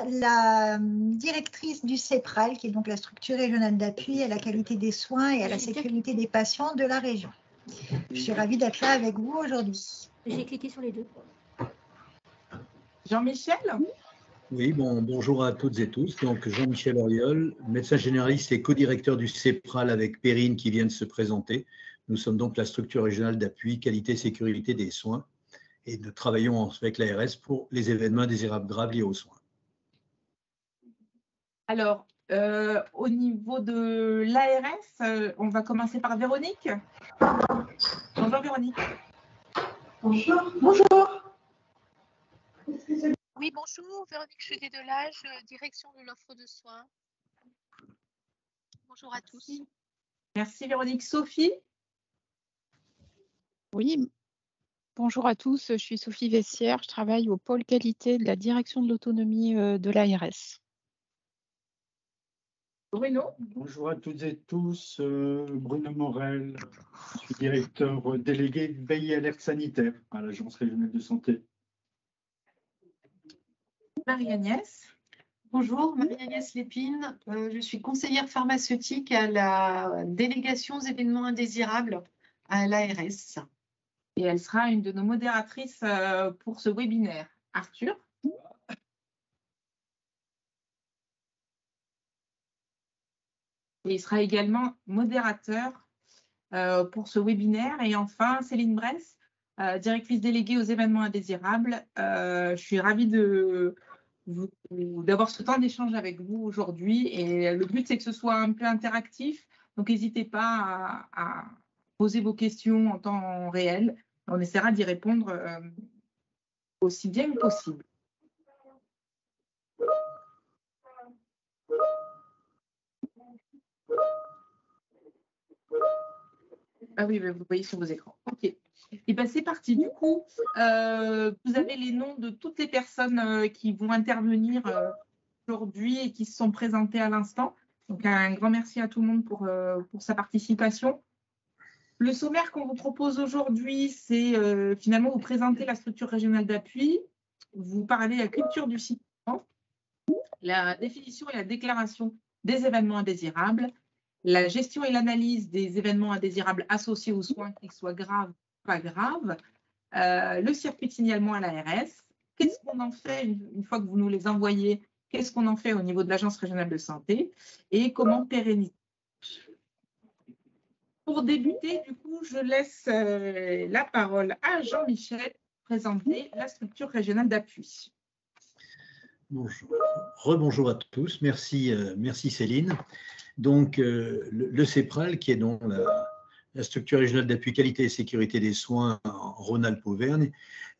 la directrice du CEPRAL, qui est donc la structure régionale d'appui à la qualité des soins et à la sécurité des patients de la région. Je suis ravie d'être là avec vous aujourd'hui. J'ai cliqué sur les deux. Jean-Michel? Oui, bonjour à toutes et tous. Donc, Jean-Michel Auriol, médecin généraliste et co-directeur du CEPRAL avec Perrine qui vient de se présenter. Nous sommes donc la structure régionale d'appui qualité et sécurité des soins et nous travaillons avec l'ARS pour les événements indésirables graves liés aux soins. Alors, au niveau de l'ARS, on va commencer par Véronique. Bonjour Véronique. Bonjour. Bonjour. Oui, bonjour, Véronique Chedet-Delage, direction de l'offre de soins. Bonjour à tous. Merci Véronique. Sophie? Oui, bonjour à tous, je suis Sophie Vessière, je travaille au pôle qualité de la direction de l'autonomie de l'ARS. Bruno? Bonjour à toutes et tous, Bruno Morel, je suis directeur délégué de veille et alerte sanitaire à l'Agence régionale de santé. Marie-Agnès? Bonjour, Marie-Agnès Lépine, je suis conseillère pharmaceutique à la délégation aux événements indésirables à l'ARS. Et elle sera une de nos modératrices pour ce webinaire. Arthur? Et il sera également modérateur pour ce webinaire. Et enfin, Céline Bress, directrice déléguée aux événements indésirables. Je suis ravie d'avoir ce temps d'échange avec vous aujourd'hui. Et le but, c'est que ce soit un peu interactif. Donc, n'hésitez pas à poser vos questions en temps réel. On essaiera d'y répondre aussi bien que possible. Ah oui, vous voyez sur vos écrans. OK. Et bien, c'est parti. Du coup, vous avez les noms de toutes les personnes qui vont intervenir aujourd'hui et qui se sont présentées à l'instant. Donc, un grand merci à tout le monde pour sa participation. Le sommaire qu'on vous propose aujourd'hui, c'est finalement vous présenter la structure régionale d'appui, vous parler de la culture du site, la définition et la déclaration des événements indésirables, la gestion et l'analyse des événements indésirables associés aux soins, qu'ils soient graves ou pas graves, le circuit de signalement à l'ARS, qu'est-ce qu'on en fait une fois que vous nous les envoyez, qu'est-ce qu'on en fait au niveau de l'Agence régionale de santé et comment pérenniser. Pour débuter, du coup, je laisse la parole à Jean-Michel pour présenter la structure régionale d'appui. Bonjour. Rebonjour à tous. Merci, merci Céline. Donc, le CEPRAL, qui est donc la structure régionale d'appui qualité et sécurité des soins en Rhône-Alpes-Auvergne,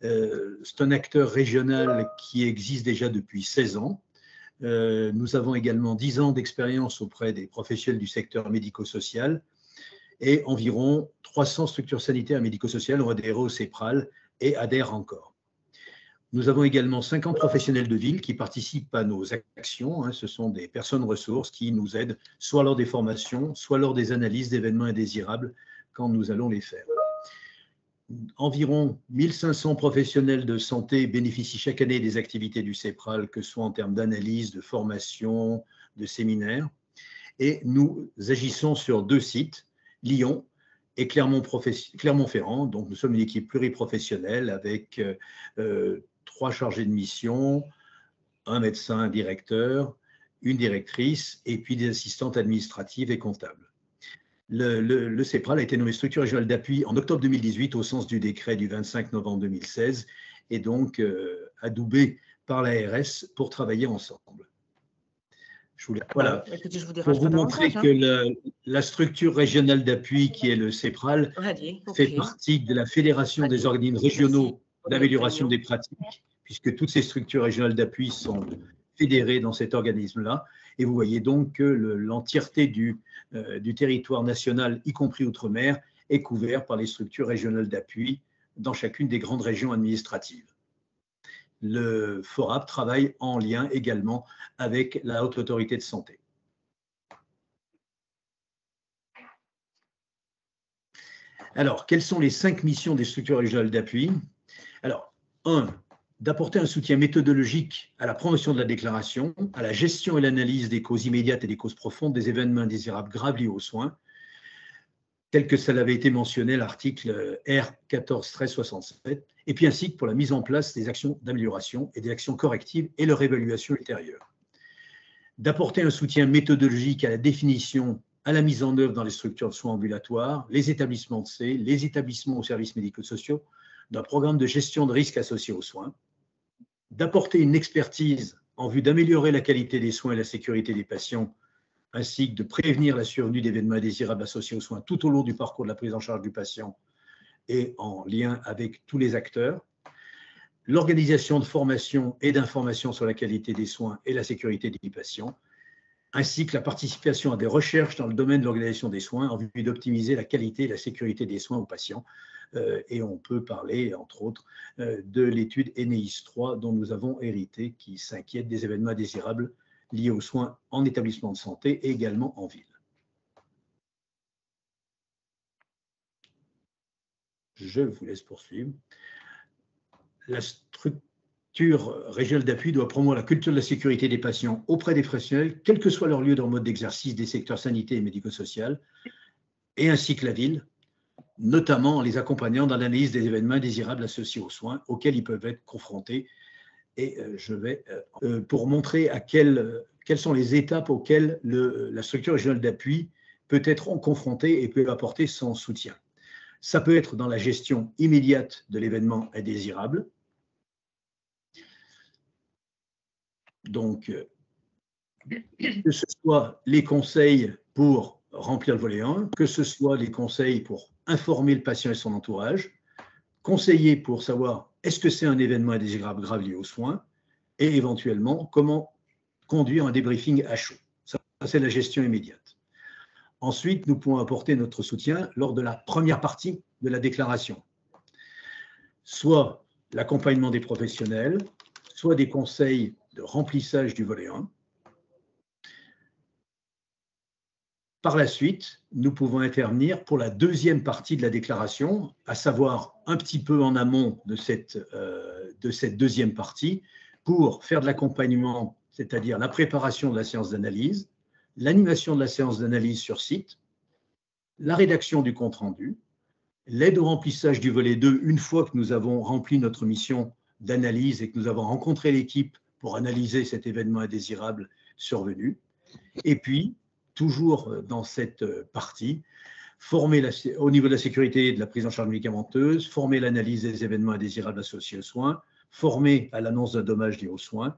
c'est un acteur régional qui existe déjà depuis 16 ans. Nous avons également 10 ans d'expérience auprès des professionnels du secteur médico-social et environ 300 structures sanitaires et médico-sociales ont adhéré au CEPRAL et adhèrent encore. Nous avons également 50 professionnels de ville qui participent à nos actions. Ce sont des personnes ressources qui nous aident soit lors des formations, soit lors des analyses d'événements indésirables quand nous allons les faire. Environ 1500 professionnels de santé bénéficient chaque année des activités du CEPRAL, que ce soit en termes d'analyse, de formation, de séminaires. Et nous agissons sur 2 sites, Lyon et Clermont-Ferrand. Donc, nous sommes une équipe pluriprofessionnelle avec 3 chargés de mission, un médecin, un directeur, une directrice et puis des assistantes administratives et comptables. Le CEPRAL a été nommé structure régionale d'appui en octobre 2018 au sens du décret du 25 novembre 2016 et donc adoubé par l'ARS pour travailler ensemble. Voilà, pour vous montrer que la structure régionale d'appui qui est le CEPRAL fait partie de la Fédération des organismes régionaux d'amélioration des pratiques, puisque toutes ces structures régionales d'appui sont fédérées dans cet organisme-là. Et vous voyez donc que l'entièreté du territoire national, y compris Outre-mer, est couvert par les structures régionales d'appui dans chacune des grandes régions administratives. Le FORAP travaille en lien également avec la Haute Autorité de Santé. Alors, quelles sont les 5 missions des structures régionales d'appui? Alors, 1, d'apporter un soutien méthodologique à la promotion de la déclaration, à la gestion et l'analyse des causes immédiates et des causes profondes des événements indésirables graves liés aux soins, tel que ça avait été mentionné à l'article R 14-13-67, et puis ainsi que pour la mise en place des actions d'amélioration et des actions correctives et leur évaluation ultérieure. D'apporter un soutien méthodologique à la définition, à la mise en œuvre dans les structures de soins ambulatoires, les établissements de C, les établissements aux services médico-sociaux, d'un programme de gestion de risques associés aux soins, d'apporter une expertise en vue d'améliorer la qualité des soins et la sécurité des patients, ainsi que de prévenir la survenue d'événements indésirables associés aux soins tout au long du parcours de la prise en charge du patient et en lien avec tous les acteurs, l'organisation de formation et d'information sur la qualité des soins et la sécurité des patients, ainsi que la participation à des recherches dans le domaine de l'organisation des soins en vue d'optimiser la qualité et la sécurité des soins aux patients. Et on peut parler, entre autres, de l'étude ENEIS 3 dont nous avons hérité, qui s'inquiète des événements indésirables liés aux soins en établissement de santé et également en ville. Je vous laisse poursuivre. La structure régionale d'appui doit promouvoir la culture de la sécurité des patients auprès des professionnels, quel que soit leur lieu de mode d'exercice des secteurs sanitaires et médico-sociaux, et ainsi que la ville, notamment en les accompagnant dans l'analyse des événements indésirables associés aux soins auxquels ils peuvent être confrontés. Et je vais, pour montrer quelles sont les étapes auxquelles la structure régionale d'appui peut être confrontée et peut apporter son soutien. Ça peut être dans la gestion immédiate de l'événement indésirable. Donc, que ce soit les conseils pour remplir le volet 1, que ce soit les conseils pour informer le patient et son entourage, conseiller pour savoir est-ce que c'est un événement indésirable grave lié aux soins, et éventuellement comment conduire un débriefing à chaud. Ça, c'est la gestion immédiate. Ensuite, nous pouvons apporter notre soutien lors de la première partie de la déclaration, soit l'accompagnement des professionnels, soit des conseils de remplissage du volet 1. Par la suite, nous pouvons intervenir pour la deuxième partie de la déclaration, à savoir un petit peu en amont de cette deuxième partie, pour faire de l'accompagnement, c'est-à-dire la préparation de la séance d'analyse, l'animation de la séance d'analyse sur site, la rédaction du compte-rendu, l'aide au remplissage du volet 2 une fois que nous avons rempli notre mission d'analyse et que nous avons rencontré l'équipe pour analyser cet événement indésirable survenu, et puis, toujours dans cette partie, former au niveau de la sécurité et de la prise en charge médicamenteuse, former l'analyse des événements indésirables associés aux soins, former à l'annonce d'un dommage lié aux soins,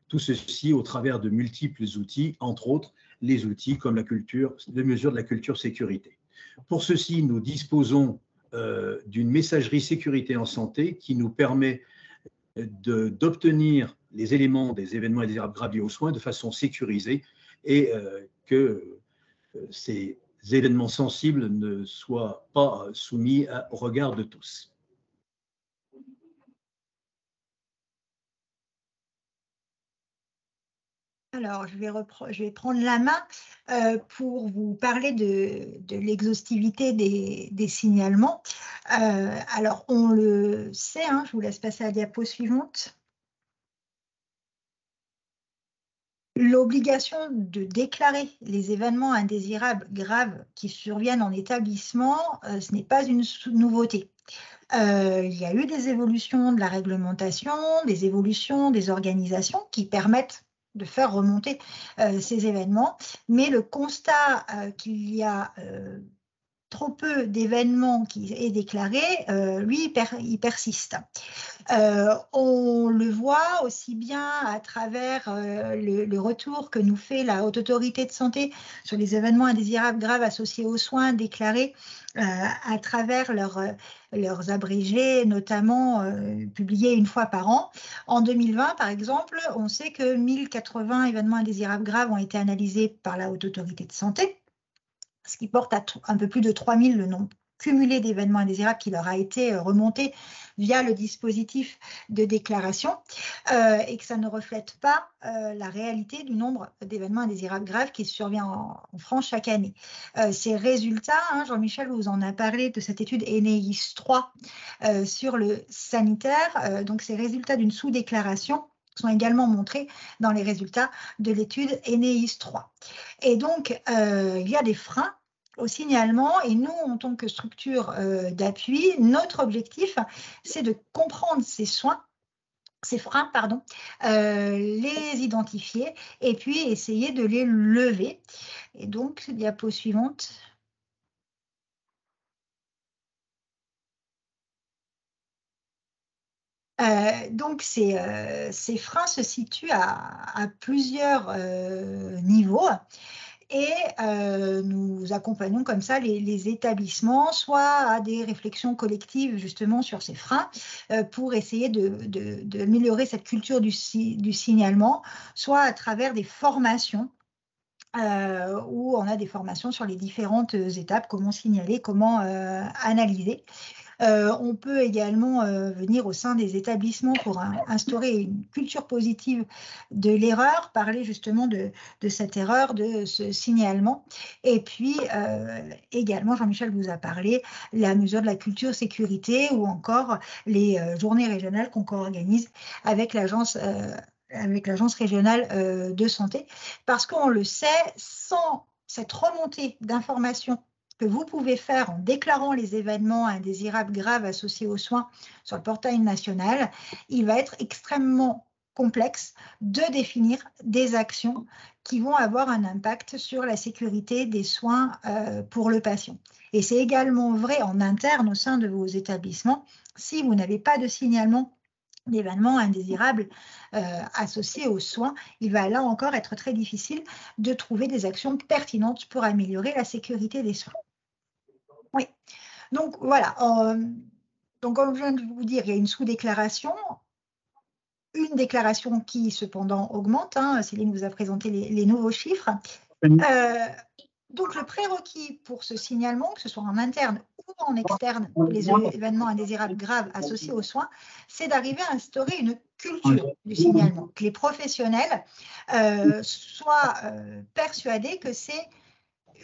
tout ceci au travers de multiples outils, entre autres les outils comme les mesures de la culture sécurité. Pour ceci, nous disposons d'une messagerie sécurité en santé qui nous permet d'obtenir les éléments des événements indésirables graves liés aux soins de façon sécurisée et que ces événements sensibles ne soient pas soumis au regard de tous. Alors, je vais prendre la main pour vous parler de l'exhaustivité des signalements. Alors, on le sait, hein, je vous laisse passer à la diapo suivante. L'obligation de déclarer les événements indésirables graves qui surviennent en établissement, ce n'est pas une nouveauté. Il y a eu des évolutions de la réglementation, des évolutions des organisations qui permettent de faire remonter ces événements, mais le constat qu'il y a trop peu d'événements qui est déclaré, lui, il persiste. On le voit aussi bien à travers le retour que nous fait la Haute Autorité de Santé sur les événements indésirables graves associés aux soins déclarés à travers leurs abrégés, notamment publiés une fois par an. En 2020, par exemple, on sait que 1080 événements indésirables graves ont été analysés par la Haute Autorité de Santé, ce qui porte à un peu plus de 3000 le nombre cumulé d'événements indésirables qui leur a été remonté via le dispositif de déclaration et que ça ne reflète pas la réalité du nombre d'événements indésirables graves qui survient en France chaque année. Ces résultats, hein, Jean-Michel vous en a parlé de cette étude ENEIS 3 sur le sanitaire, donc ces résultats d'une sous-déclaration sont également montrés dans les résultats de l'étude ENEIS 3. Et donc, il y a des freins au signalement et nous, en tant que structure d'appui, notre objectif, c'est de comprendre ces freins, les identifier et puis essayer de les lever. Et donc, diapo suivante. Donc, ces freins se situent à plusieurs niveaux et nous accompagnons comme ça les établissements, soit à des réflexions collectives justement sur ces freins pour essayer d'améliorer cette culture du signalement, soit à travers des formations où on a des formations sur les différentes étapes, comment signaler, comment analyser. On peut également venir au sein des établissements pour instaurer une culture positive de l'erreur, parler justement de cette erreur, de ce signalement. Et puis également, Jean-Michel vous a parlé, la mesure de la culture sécurité ou encore les journées régionales qu'on co-organise avec l'agence régionale de santé. Parce qu'on le sait, sans cette remontée d'informations que vous pouvez faire en déclarant les événements indésirables graves associés aux soins sur le portail national, il va être extrêmement complexe de définir des actions qui vont avoir un impact sur la sécurité des soins pour le patient. Et c'est également vrai en interne au sein de vos établissements. Si vous n'avez pas de signalement d'événements indésirables associés aux soins, il va là encore être très difficile de trouver des actions pertinentes pour améliorer la sécurité des soins. Oui, donc voilà. Donc comme je viens de vous dire, il y a une sous-déclaration, une déclaration qui cependant augmente. Hein, Céline vous a présenté les nouveaux chiffres. Donc le prérequis pour ce signalement, que ce soit en interne ou en externe, les événements indésirables graves associés aux soins, c'est d'arriver à instaurer une culture du signalement, que les professionnels soient persuadés que c'est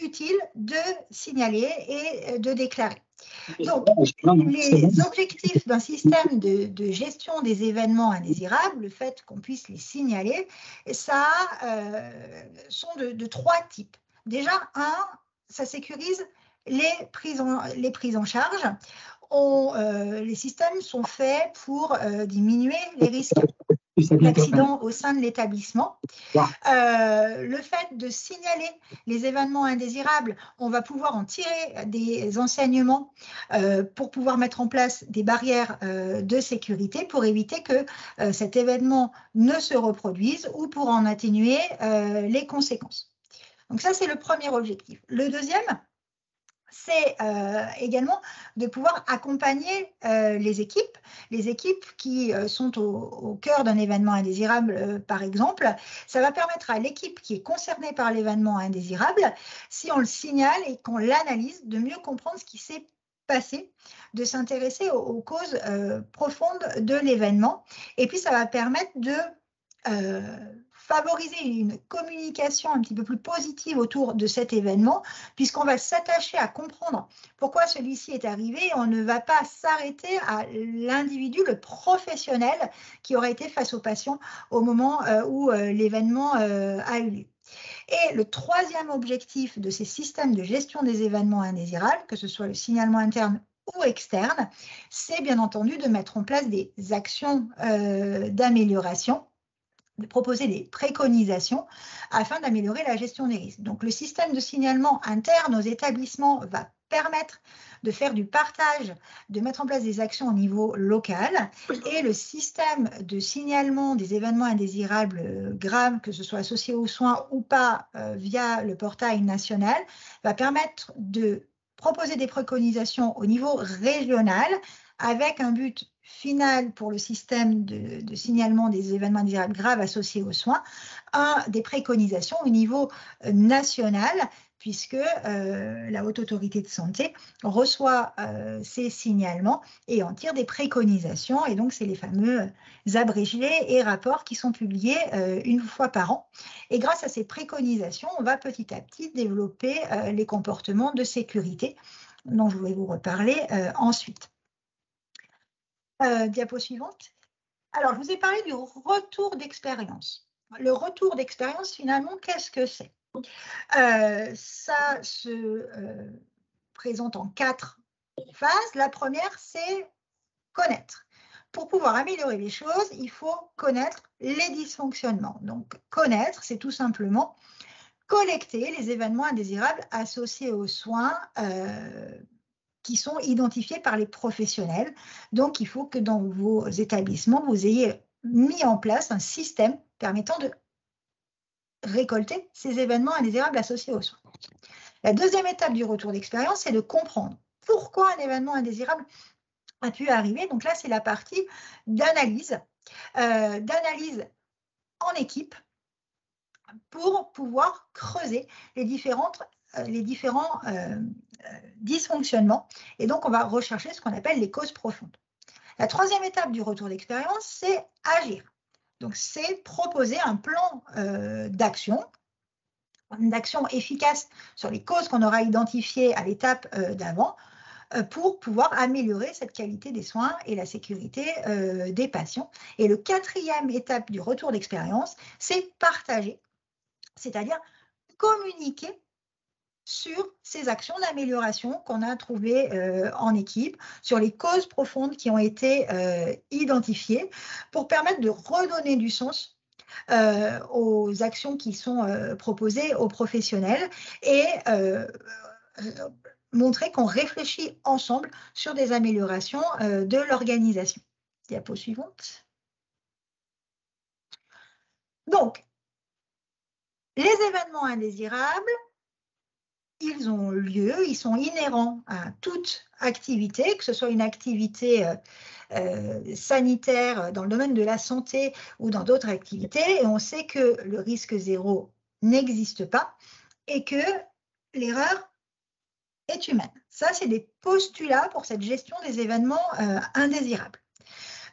utile de signaler et de déclarer. Donc, les objectifs d'un système de gestion des événements indésirables, le fait qu'on puisse les signaler, ça sont de trois types. Déjà, ça sécurise les prises en charge. Les systèmes sont faits pour diminuer les risques d'accidents au sein de l'établissement. Le fait de signaler les événements indésirables, on va pouvoir en tirer des enseignements pour pouvoir mettre en place des barrières de sécurité pour éviter que cet événement ne se reproduise ou pour en atténuer les conséquences. Donc ça, c'est le premier objectif. Le deuxième, c'est également de pouvoir accompagner les équipes qui sont au cœur d'un événement indésirable, par exemple. Ça va permettre à l'équipe qui est concernée par l'événement indésirable, si on le signale et qu'on l'analyse, de mieux comprendre ce qui s'est passé, de s'intéresser aux causes profondes de l'événement. Et puis, ça va permettre de favoriser une communication un petit peu plus positive autour de cet événement, puisqu'on va s'attacher à comprendre pourquoi celui-ci est arrivé et on ne va pas s'arrêter à l'individu, le professionnel qui aurait été face au patient au moment où l'événement a eu lieu. Et le troisième objectif de ces systèmes de gestion des événements indésirables, que ce soit le signalement interne ou externe, c'est bien entendu de mettre en place des actions d'amélioration, de proposer des préconisations afin d'améliorer la gestion des risques. Donc, le système de signalement interne aux établissements va permettre de faire du partage, de mettre en place des actions au niveau local, et le système de signalement des événements indésirables graves, que ce soit associé aux soins ou pas via le portail national, va permettre de proposer des préconisations au niveau régional avec un but final pour le système de signalement des événements indésirables graves associés aux soins, des préconisations au niveau national, puisque la Haute Autorité de Santé reçoit ces signalements et en tire des préconisations. Et donc, c'est les fameux abrégés et rapports qui sont publiés une fois par an. Et grâce à ces préconisations, on va petit à petit développer les comportements de sécurité dont je vais vous reparler ensuite. Diapo suivante. Alors, je vous ai parlé du retour d'expérience. Le retour d'expérience, finalement, qu'est-ce que c'est? Ça se présente en 4 phases. La première, c'est connaître. Pour pouvoir améliorer les choses, il faut connaître les dysfonctionnements. Donc, connaître, c'est tout simplement collecter les événements indésirables associés aux soins qui sont identifiés par les professionnels. Donc, il faut que dans vos établissements, vous ayez mis en place un système permettant de récolter ces événements indésirables associés aux soins. La deuxième étape du retour d'expérience, c'est de comprendre pourquoi un événement indésirable a pu arriver. Donc là, c'est la partie d'analyse, en équipe pour pouvoir creuser les différents dysfonctionnements. Et donc, on va rechercher ce qu'on appelle les causes profondes. La troisième étape du retour d'expérience, c'est agir. Donc, c'est proposer un plan d'action efficace sur les causes qu'on aura identifiées à l'étape d'avant pour pouvoir améliorer cette qualité des soins et la sécurité des patients. Et le quatrième étape du retour d'expérience, c'est partager, c'est-à-dire communiquer sur ces actions d'amélioration qu'on a trouvées en équipe, sur les causes profondes qui ont été identifiées pour permettre de redonner du sens aux actions qui sont proposées aux professionnels et montrer qu'on réfléchit ensemble sur des améliorations de l'organisation. Diapo suivante. Donc, les événements indésirables, ils ont lieu, ils sont inhérents à toute activité, que ce soit une activité sanitaire dans le domaine de la santé ou dans d'autres activités. Et on sait que le risque zéro n'existe pas et que l'erreur est humaine. Ça, c'est des postulats pour cette gestion des événements indésirables.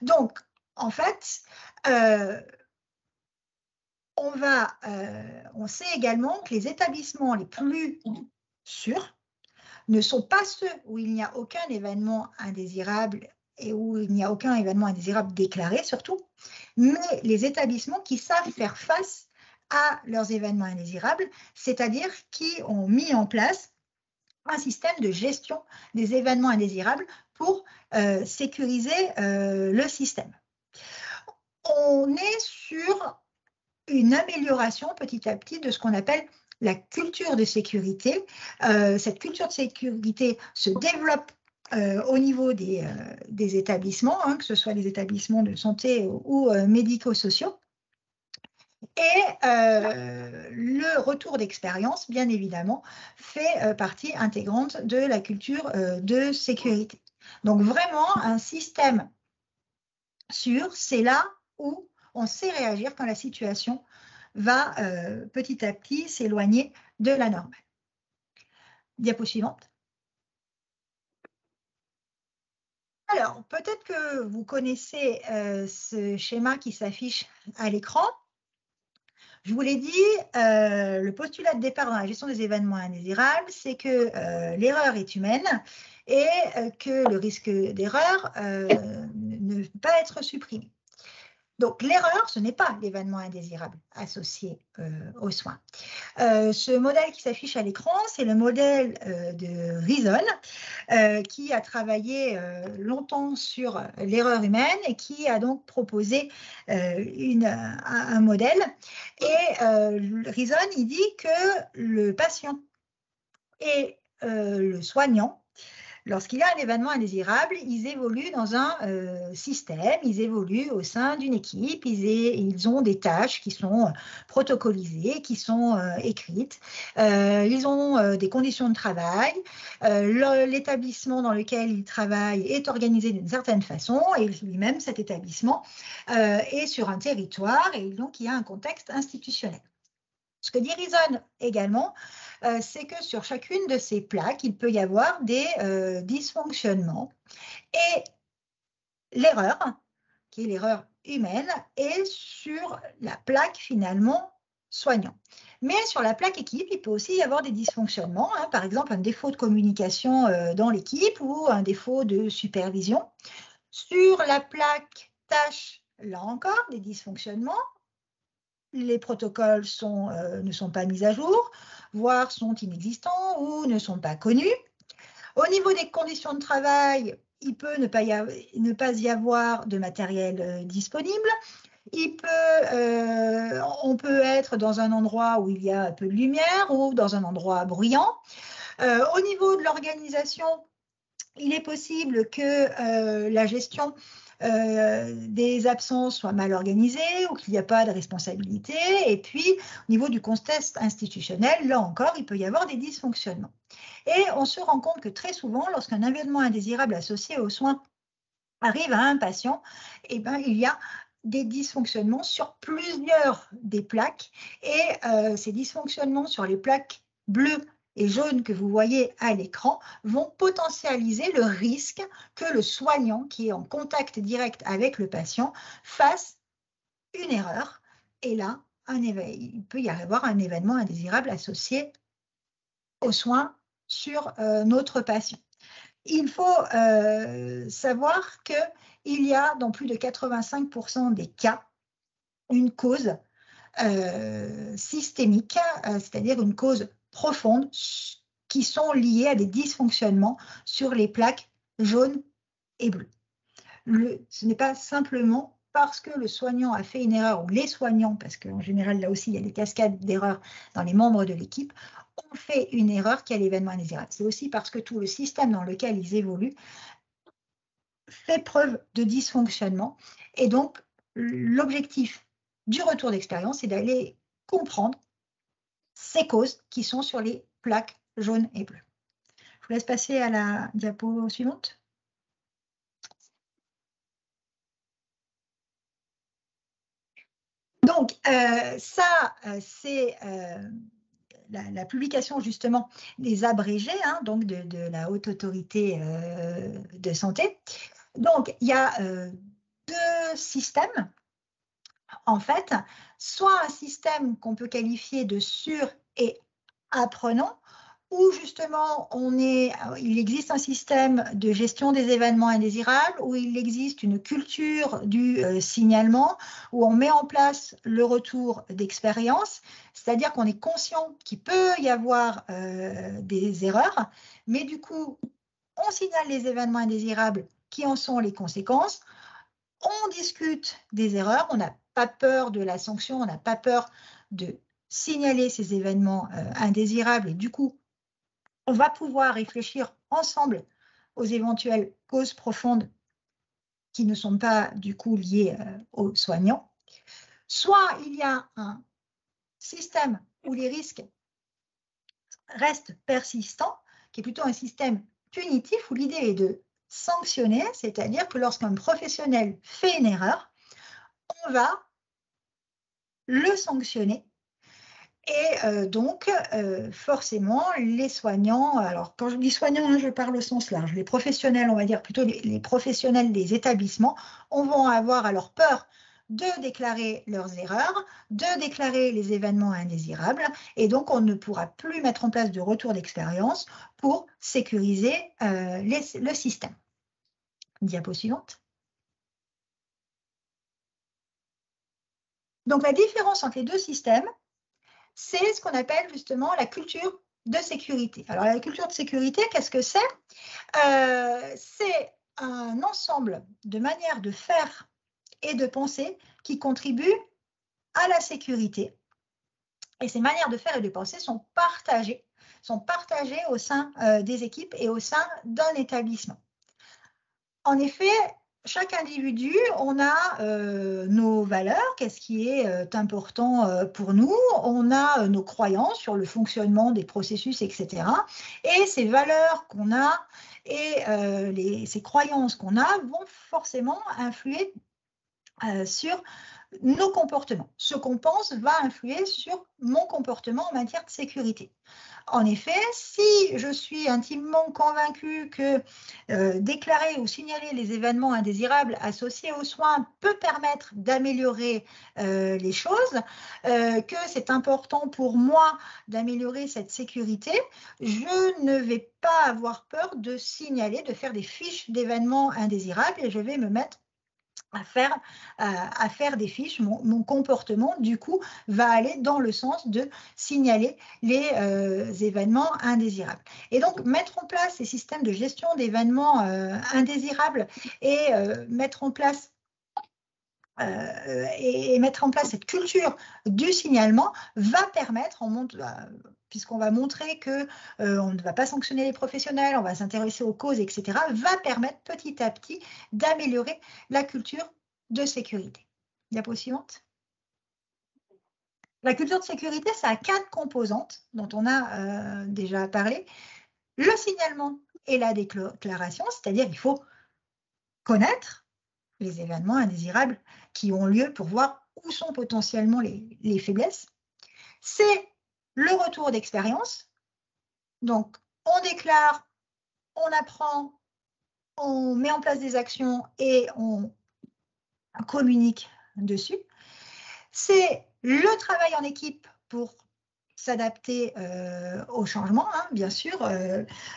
Donc, en fait, on sait également que les établissements les plus sûrs ne sont pas ceux où il n'y a aucun événement indésirable et où il n'y a aucun événement indésirable déclaré surtout, mais les établissements qui savent faire face à leurs événements indésirables, c'est-à-dire qui ont mis en place un système de gestion des événements indésirables pour sécuriser le système. On est sur une amélioration petit à petit de ce qu'on appelle la culture de sécurité. Cette culture de sécurité se développe au niveau des établissements, que ce soit les établissements de santé ou médico-sociaux. Et le retour d'expérience, bien évidemment, fait partie intégrante de la culture de sécurité. Donc vraiment, un système sûr, c'est là où on sait réagir quand la situation va petit à petit s'éloigner de la normale. Diapo suivante. Alors, peut-être que vous connaissez ce schéma qui s'affiche à l'écran. Je vous l'ai dit, le postulat de départ dans la gestion des événements indésirables, c'est que l'erreur est humaine et que le risque d'erreur ne peut pas être supprimé. Donc, l'erreur, ce n'est pas l'événement indésirable associé aux soins. Ce modèle qui s'affiche à l'écran, c'est le modèle de Reason, qui a travaillé longtemps sur l'erreur humaine et qui a donc proposé un modèle. Et Reason, il dit que le patient et le soignant, lorsqu'il y a un événement indésirable, ils évoluent dans un système, ils évoluent au sein d'une équipe, ils ont des tâches qui sont protocolisées, qui sont écrites, ils ont des conditions de travail, l'établissement dans lequel ils travaillent est organisé d'une certaine façon et lui-même, cet établissement, est sur un territoire et donc il y a un contexte institutionnel. Ce Ce que dit Reason également, c'est que sur chacune de ces plaques, il peut y avoir des dysfonctionnements. Et l'erreur, qui est l'erreur humaine, est sur la plaque finalement soignant. Mais sur la plaque équipe, il peut aussi y avoir des dysfonctionnements, hein, par exemple un défaut de communication dans l'équipe ou un défaut de supervision. Sur la plaque tâche, là encore, des dysfonctionnements. Les protocoles ne sont pas mis à jour, voire sont inexistants ou ne sont pas connus. Au niveau des conditions de travail, il peut ne pas y avoir de matériel disponible. On peut être dans un endroit où il y a peu de lumière ou dans un endroit bruyant. Au niveau de l'organisation, il est possible que la gestion des absences soit mal organisée ou qu'il n'y a pas de responsabilité. Et puis, au niveau du contexte institutionnel, là encore, il peut y avoir des dysfonctionnements. Et on se rend compte que très souvent, lorsqu'un événement indésirable associé aux soins arrive à un patient, eh ben, il y a des dysfonctionnements sur plusieurs des plaques. Et ces dysfonctionnements sur les plaques bleues et jaunes que vous voyez à l'écran vont potentialiser le risque que le soignant qui est en contact direct avec le patient fasse une erreur. Et là, il peut y avoir un événement indésirable associé aux soins sur notre patient. Il faut savoir qu'il y a dans plus de 85% des cas une cause systémique, c'est-à-dire une cause profonde qui sont liées à des dysfonctionnements sur les plaques jaunes et bleues. Ce n'est pas simplement parce que le soignant a fait une erreur, ou les soignants, parce qu'en général, là aussi, il y a des cascades d'erreurs dans les membres de l'équipe, ont fait une erreur qui a l'événement indésirable. C'est aussi parce que tout le système dans lequel ils évoluent fait preuve de dysfonctionnement. Et donc, l'objectif du retour d'expérience est d'aller comprendre ces causes qui sont sur les plaques jaunes et bleues. Je vous laisse passer à la diapo suivante. Donc, ça, c'est la publication justement des abrégés, hein, donc de la Haute Autorité de Santé. Donc, il y a deux systèmes, en fait, soit un système qu'on peut qualifier de sûr et apprenant, où justement il existe un système de gestion des événements indésirables, où il existe une culture du signalement, où on met en place le retour d'expérience, c'est-à-dire qu'on est conscient qu'il peut y avoir des erreurs, mais du coup, on signale les événements indésirables qui en sont les conséquences, on discute des erreurs, on n'a pas peur de la sanction, on n'a pas peur de signaler ces événements indésirables et du coup, on va pouvoir réfléchir ensemble aux éventuelles causes profondes qui ne sont pas du coup liées aux soignants. Soit il y a un système où les risques restent persistants, qui est plutôt un système punitif où l'idée est de sanctionner, c'est-à-dire que lorsqu'un professionnel fait une erreur, on va le sanctionner. Et donc, forcément, les soignants, alors quand je dis soignants, hein, je parle au sens large, les professionnels, on va dire plutôt les professionnels des établissements, vont avoir alors peur de déclarer leurs erreurs, de déclarer les événements indésirables, et donc on ne pourra plus mettre en place de retour d'expérience pour sécuriser le système. Diapo suivante. Donc la différence entre les deux systèmes, c'est ce qu'on appelle justement la culture de sécurité. Alors, la culture de sécurité, qu'est-ce que c'est? C'est un ensemble de manières de faire et de penser qui contribuent à la sécurité. Et ces manières de faire et de penser sont partagées au sein des équipes et au sein d'un établissement. En effet, chaque individu, on a nos valeurs, qu'est-ce qui est important pour nous, on a nos croyances sur le fonctionnement des processus, etc. Et ces valeurs qu'on a et ces croyances qu'on a vont forcément influer sur nos comportements. Ce qu'on pense va influer sur mon comportement en matière de sécurité. En effet, si je suis intimement convaincue que déclarer ou signaler les événements indésirables associés aux soins peut permettre d'améliorer les choses, que c'est important pour moi d'améliorer cette sécurité, je ne vais pas avoir peur de signaler, de faire des fiches d'événements indésirables et je vais me mettre à faire des fiches. Mon comportement, du coup, va aller dans le sens de signaler les événements indésirables. Et donc, mettre en place ces systèmes de gestion d'événements indésirables et mettre en place cette culture du signalement va permettre, puisqu'on va montrer qu'on ne va pas sanctionner les professionnels, on va s'intéresser aux causes, etc., va permettre petit à petit d'améliorer la culture de sécurité. Diapo suivante. La culture de sécurité, ça a 4 composantes dont on a déjà parlé. Le signalement et la déclaration, c'est-à-dire qu'il faut connaître les événements indésirables qui ont lieu pour voir où sont potentiellement les faiblesses. C'est le retour d'expérience. Donc, on déclare, on apprend, on met en place des actions et on communique dessus. C'est le travail en équipe pour s'adapter au changement, hein, bien sûr.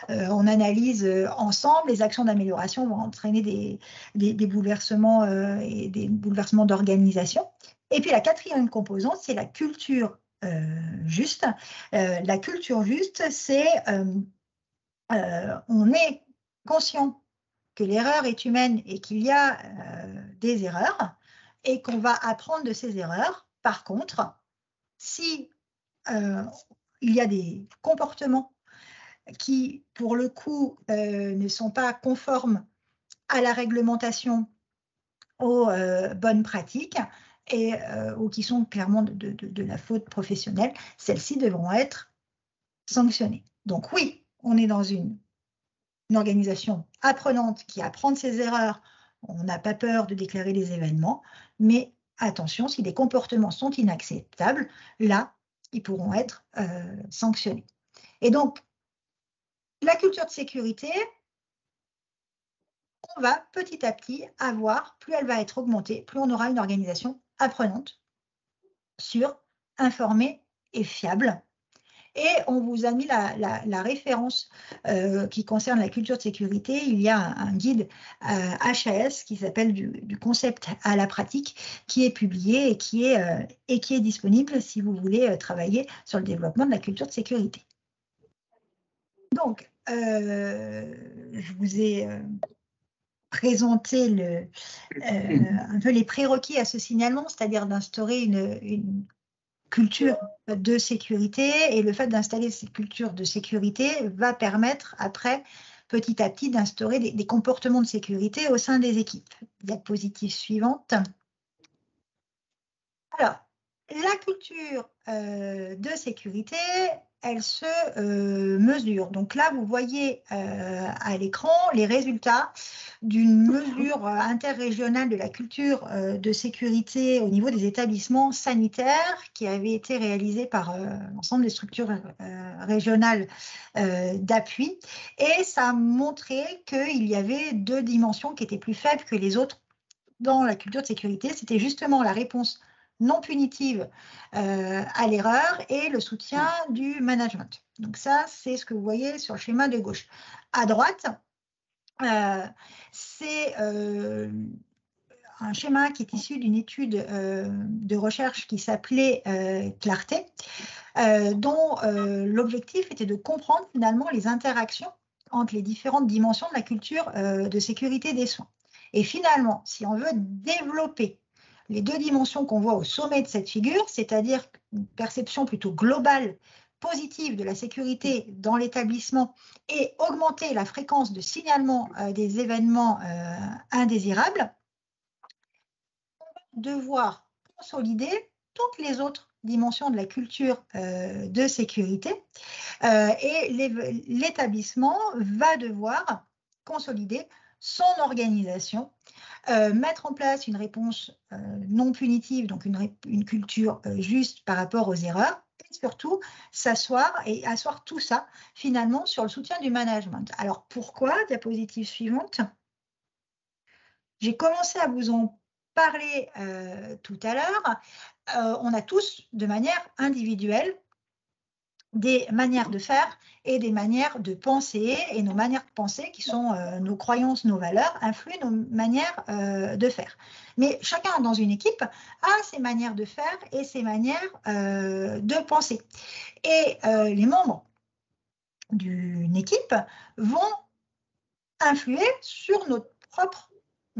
On analyse ensemble, les actions d'amélioration vont entraîner des bouleversements et des bouleversements d'organisation. Et puis la 4e composante, c'est la culture juste. La culture juste, c'est on est conscient que l'erreur est humaine et qu'il y a des erreurs et qu'on va apprendre de ces erreurs. Par contre, si il y a des comportements qui, pour le coup, ne sont pas conformes à la réglementation, aux bonnes pratiques, ou qui sont clairement de la faute professionnelle, celles-ci devront être sanctionnées. Donc oui, on est dans une organisation apprenante qui apprend de ses erreurs. On n'a pas peur de déclarer les événements, mais attention, si des comportements sont inacceptables, là, ils pourront être sanctionnés. Et donc, la culture de sécurité, on va petit à petit avoir, plus elle va être augmentée, plus on aura une organisation apprenante, sûre, informée et fiable. Et on vous a mis la référence qui concerne la culture de sécurité. Il y a un guide HAS qui s'appelle du concept à la pratique, qui est publié et qui est disponible si vous voulez travailler sur le développement de la culture de sécurité. Donc, je vous ai présenté un peu les prérequis à ce signalement, c'est-à-dire d'instaurer une culture de sécurité, et le fait d'installer cette culture de sécurité va permettre après, petit à petit, d'instaurer des comportements de sécurité au sein des équipes. Diapositive suivante. Alors, la culture de sécurité, elle se mesure. Donc là, vous voyez à l'écran les résultats d'une mesure interrégionale de la culture de sécurité au niveau des établissements sanitaires qui avait été réalisée par l'ensemble des structures régionales d'appui. Et ça a montré qu'il y avait 2 dimensions qui étaient plus faibles que les autres dans la culture de sécurité. C'était justement la réponse non punitive à l'erreur et le soutien du management. Donc ça, c'est ce que vous voyez sur le schéma de gauche. À droite, c'est un schéma qui est issu d'une étude de recherche qui s'appelait Clarté, dont l'objectif était de comprendre finalement les interactions entre les différentes dimensions de la culture de sécurité des soins. Et finalement, si on veut développer les 2 dimensions qu'on voit au sommet de cette figure, c'est-à-dire une perception plutôt globale, positive de la sécurité dans l'établissement et augmenter la fréquence de signalement des événements indésirables, on va devoir consolider toutes les autres dimensions de la culture de sécurité et l'établissement va devoir consolider son organisation, mettre en place une réponse non punitive, donc une culture juste par rapport aux erreurs, et surtout s'asseoir et asseoir tout ça finalement sur le soutien du management. Alors pourquoi, diapositive suivante, j'ai commencé à vous en parler tout à l'heure. On a tous, de manière individuelle, des manières de faire et des manières de penser, et nos manières de penser, qui sont nos croyances, nos valeurs, influent nos manières de faire. Mais chacun dans une équipe a ses manières de faire et ses manières de penser. Et les membres d'une équipe vont influer sur nos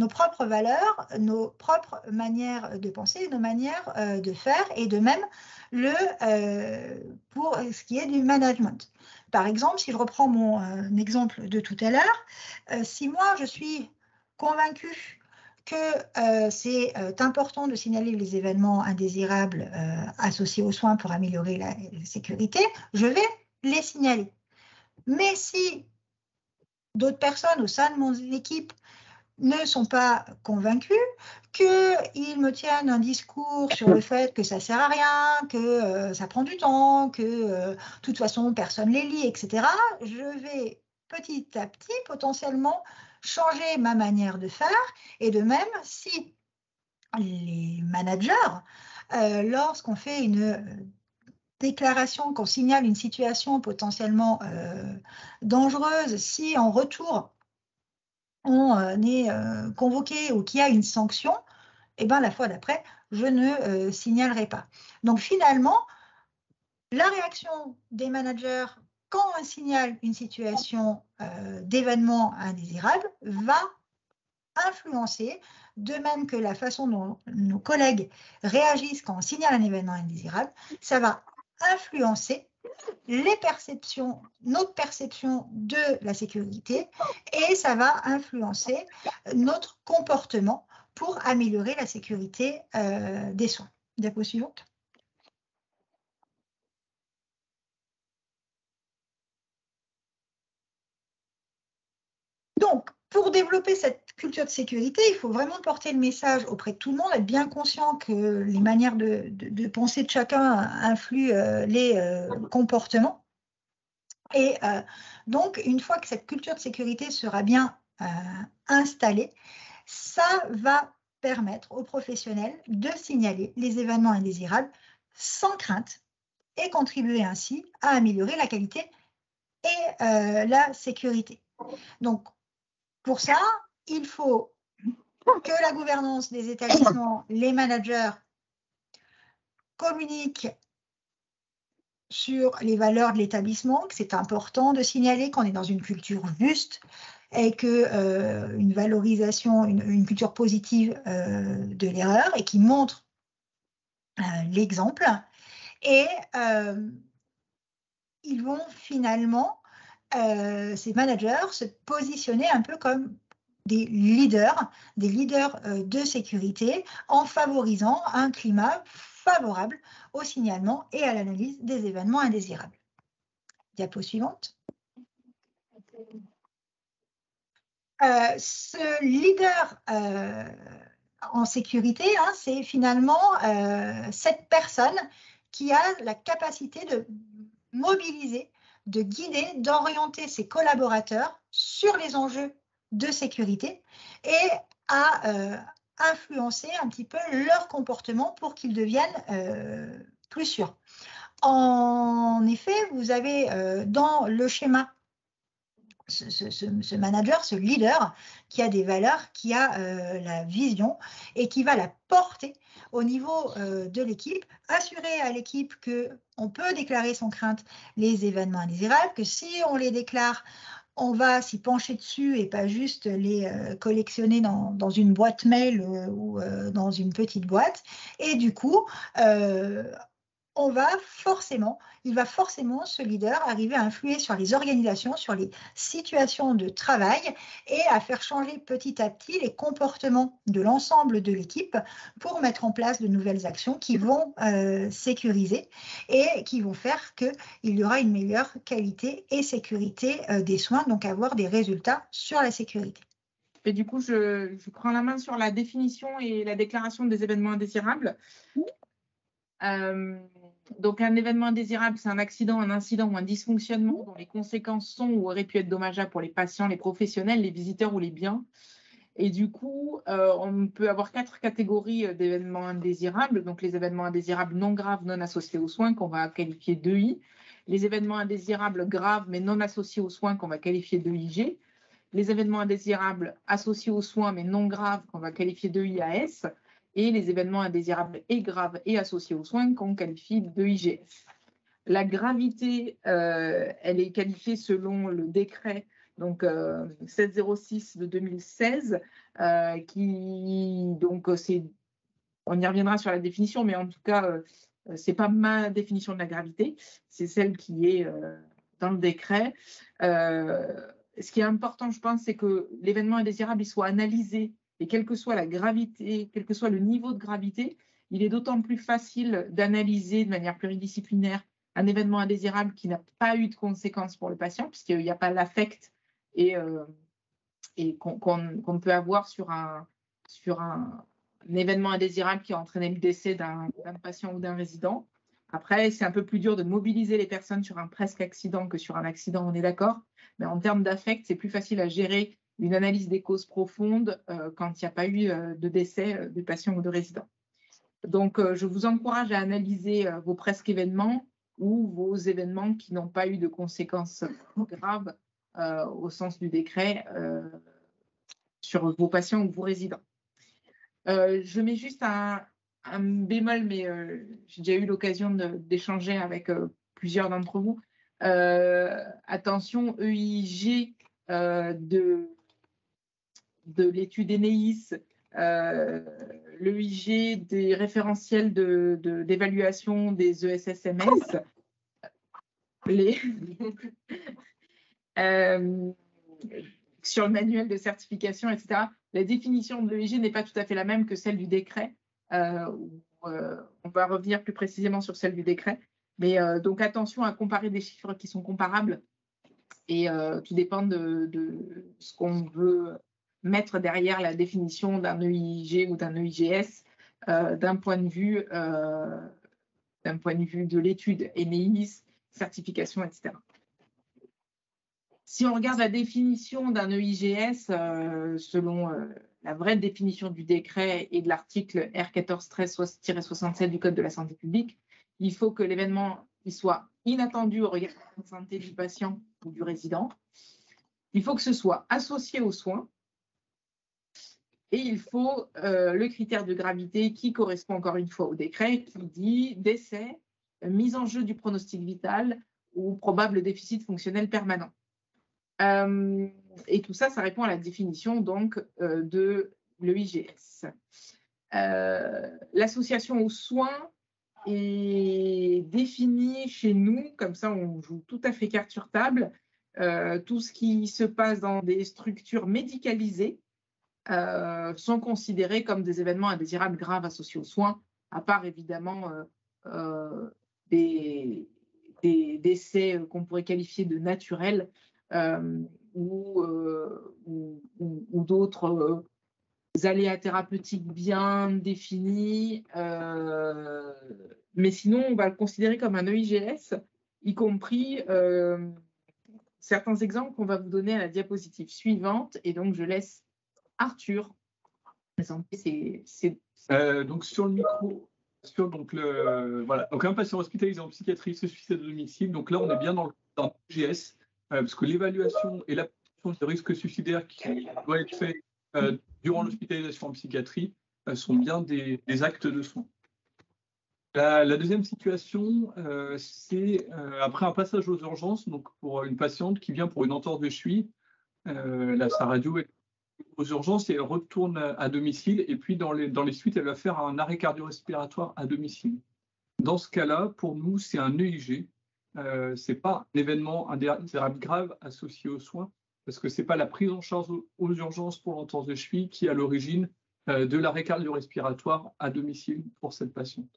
propres valeurs, nos propres manières de penser, nos manières de faire, et de même pour ce qui est du management. Par exemple, si je reprends mon exemple de tout à l'heure, si moi je suis convaincue que c'est important de signaler les événements indésirables associés aux soins pour améliorer la sécurité, je vais les signaler. Mais si d'autres personnes au sein de mon équipe ne sont pas convaincus, qu'ils me tiennent un discours sur le fait que ça ne sert à rien, que ça prend du temps, que de toute façon personne ne les lit, etc., je vais petit à petit potentiellement changer ma manière de faire. Et de même, si les managers, lorsqu'on fait une déclaration, qu'on signale une situation potentiellement dangereuse, si en retour on est convoqué ou qu'il y a une sanction, eh bien, la fois d'après, je ne signalerai pas. Donc finalement, la réaction des managers quand on signale une situation d'événement indésirable va influencer, de même que la façon dont nos collègues réagissent quand on signale un événement indésirable, ça va influencer les perceptions, notre perception de la sécurité, et ça va influencer notre comportement pour améliorer la sécurité des soins. Diapo suivante. Donc, pour développer cette culture de sécurité, il faut vraiment porter le message auprès de tout le monde, être bien conscient que les manières de penser de chacun influent les comportements. Et donc, une fois que cette culture de sécurité sera bien installée, ça va permettre aux professionnels de signaler les événements indésirables sans crainte et contribuer ainsi à améliorer la qualité et la sécurité. Donc, pour ça, il faut que la gouvernance des établissements, les managers communiquent sur les valeurs de l'établissement, que c'est important de signaler qu'on est dans une culture juste et une valorisation, une culture positive de l'erreur, et qui montre l'exemple. Et ils vont finalement, ces managers, se positionner un peu comme des leaders de sécurité, en favorisant un climat favorable au signalement et à l'analyse des événements indésirables. Diapo suivante. Ce leader en sécurité, hein, c'est finalement cette personne qui a la capacité de mobiliser, de guider, d'orienter ses collaborateurs sur les enjeux de sécurité et à influencer un petit peu leur comportement pour qu'ils deviennent plus sûrs. En effet, vous avez dans le schéma ce manager, ce leader qui a des valeurs, qui a la vision et qui va la porter au niveau de l'équipe, assurer à l'équipe qu'on peut déclarer sans crainte les événements indésirables, que si on les déclare, on va s'y pencher dessus et pas juste les collectionner dans une boîte mail ou dans une petite boîte. Et du coup, il va forcément, ce leader, arriver à influer sur les organisations, sur les situations de travail, et à faire changer petit à petit les comportements de l'ensemble de l'équipe pour mettre en place de nouvelles actions qui vont sécuriser et qui vont faire qu'il y aura une meilleure qualité et sécurité des soins, donc avoir des résultats sur la sécurité. Et du coup, je prends la main sur la définition et la déclaration des événements indésirables. Donc, un événement indésirable, c'est un accident, un incident ou un dysfonctionnement dont les conséquences sont ou auraient pu être dommageables pour les patients, les professionnels, les visiteurs ou les biens. Et du coup, on peut avoir 4 catégories d'événements indésirables. Donc, les événements indésirables non graves, non associés aux soins, qu'on va qualifier d'EI. Les événements indésirables graves, mais non associés aux soins, qu'on va qualifier d'EIG. Les événements indésirables associés aux soins, mais non graves, qu'on va qualifier d'EIAS. Et les événements indésirables et graves et associés aux soins, qu'on qualifie d'EIGF. La gravité, elle est qualifiée selon le décret donc 706 de 2016, donc on y reviendra sur la définition, mais en tout cas, c'est pas ma définition de la gravité, c'est celle qui est dans le décret. Ce qui est important, je pense, c'est que l'événement indésirable il soit analysé et quelle que soit la gravité, quel que soit le niveau de gravité, il est d'autant plus facile d'analyser de manière pluridisciplinaire un événement indésirable qui n'a pas eu de conséquences pour le patient, puisqu'il n'y a pas l'affect et qu'on peut avoir sur un événement indésirable qui a entraîné le décès d'un patient ou d'un résident. Après, c'est un peu plus dur de mobiliser les personnes sur un presque accident que sur un accident, on est d'accord. Mais en termes d'affect, c'est plus facile à gérer une analyse des causes profondes quand il n'y a pas eu de décès de patient ou de résident. Donc, je vous encourage à analyser vos presque événements ou vos événements qui n'ont pas eu de conséquences graves au sens du décret sur vos patients ou vos résidents. Je mets juste un bémol, mais j'ai déjà eu l'occasion d'échanger avec plusieurs d'entre vous. Attention, EIG de l'étude ENEIS, l'EIG des référentiels d'évaluation des ESSMS, sur le manuel de certification, etc. La définition de l'EIG n'est pas tout à fait la même que celle du décret. On va revenir plus précisément sur celle du décret. Mais donc, attention à comparer des chiffres qui sont comparables. Et tout dépend de ce qu'on veut mettre derrière la définition d'un EIG ou d'un EIGS d'un point de vue de l'étude ENEIS, certification, etc. Si on regarde la définition d'un EIGS selon la vraie définition du décret et de l'article R1413-67 du Code de la santé publique, il faut que l'événement soit inattendu au regard de la santé du patient ou du résident. Il faut que ce soit associé aux soins. Et il faut le critère de gravité qui correspond encore une fois au décret qui dit décès, mise en jeu du pronostic vital ou probable déficit fonctionnel permanent. Et tout ça, ça répond à la définition donc de l'EIGS. L'association aux soins est définie chez nous, comme ça on joue tout à fait carte sur table, tout ce qui se passe dans des structures médicalisées sont considérés comme des événements indésirables graves associés aux soins, à part évidemment des décès qu'on pourrait qualifier de naturels ou d'autres aléas thérapeutiques bien définis. Mais sinon, on va le considérer comme un EIGS, y compris certains exemples qu'on va vous donner à la diapositive suivante. Et donc, je laisse Arthur présenter donc sur le micro, voilà. Donc un patient hospitalisé en psychiatrie se suicide à domicile. Donc là, on est bien dans le GS, parce que l'évaluation et l'appréciation du risque suicidaire qui doit être fait durant l'hospitalisation en psychiatrie sont bien des actes de soins. La deuxième situation, c'est après un passage aux urgences, donc pour une patiente qui vient pour une entorse de cheville, sa radio est aux urgences et elle retourne à domicile et puis dans les suites, elle va faire un arrêt cardio-respiratoire à domicile. Dans ce cas-là, pour nous, c'est un EIG. Ce n'est pas un événement indésirable grave associé aux soins parce que ce n'est pas la prise en charge aux urgences pour l'entorse de cheville qui est à l'origine de l'arrêt cardio-respiratoire à domicile pour cette patiente.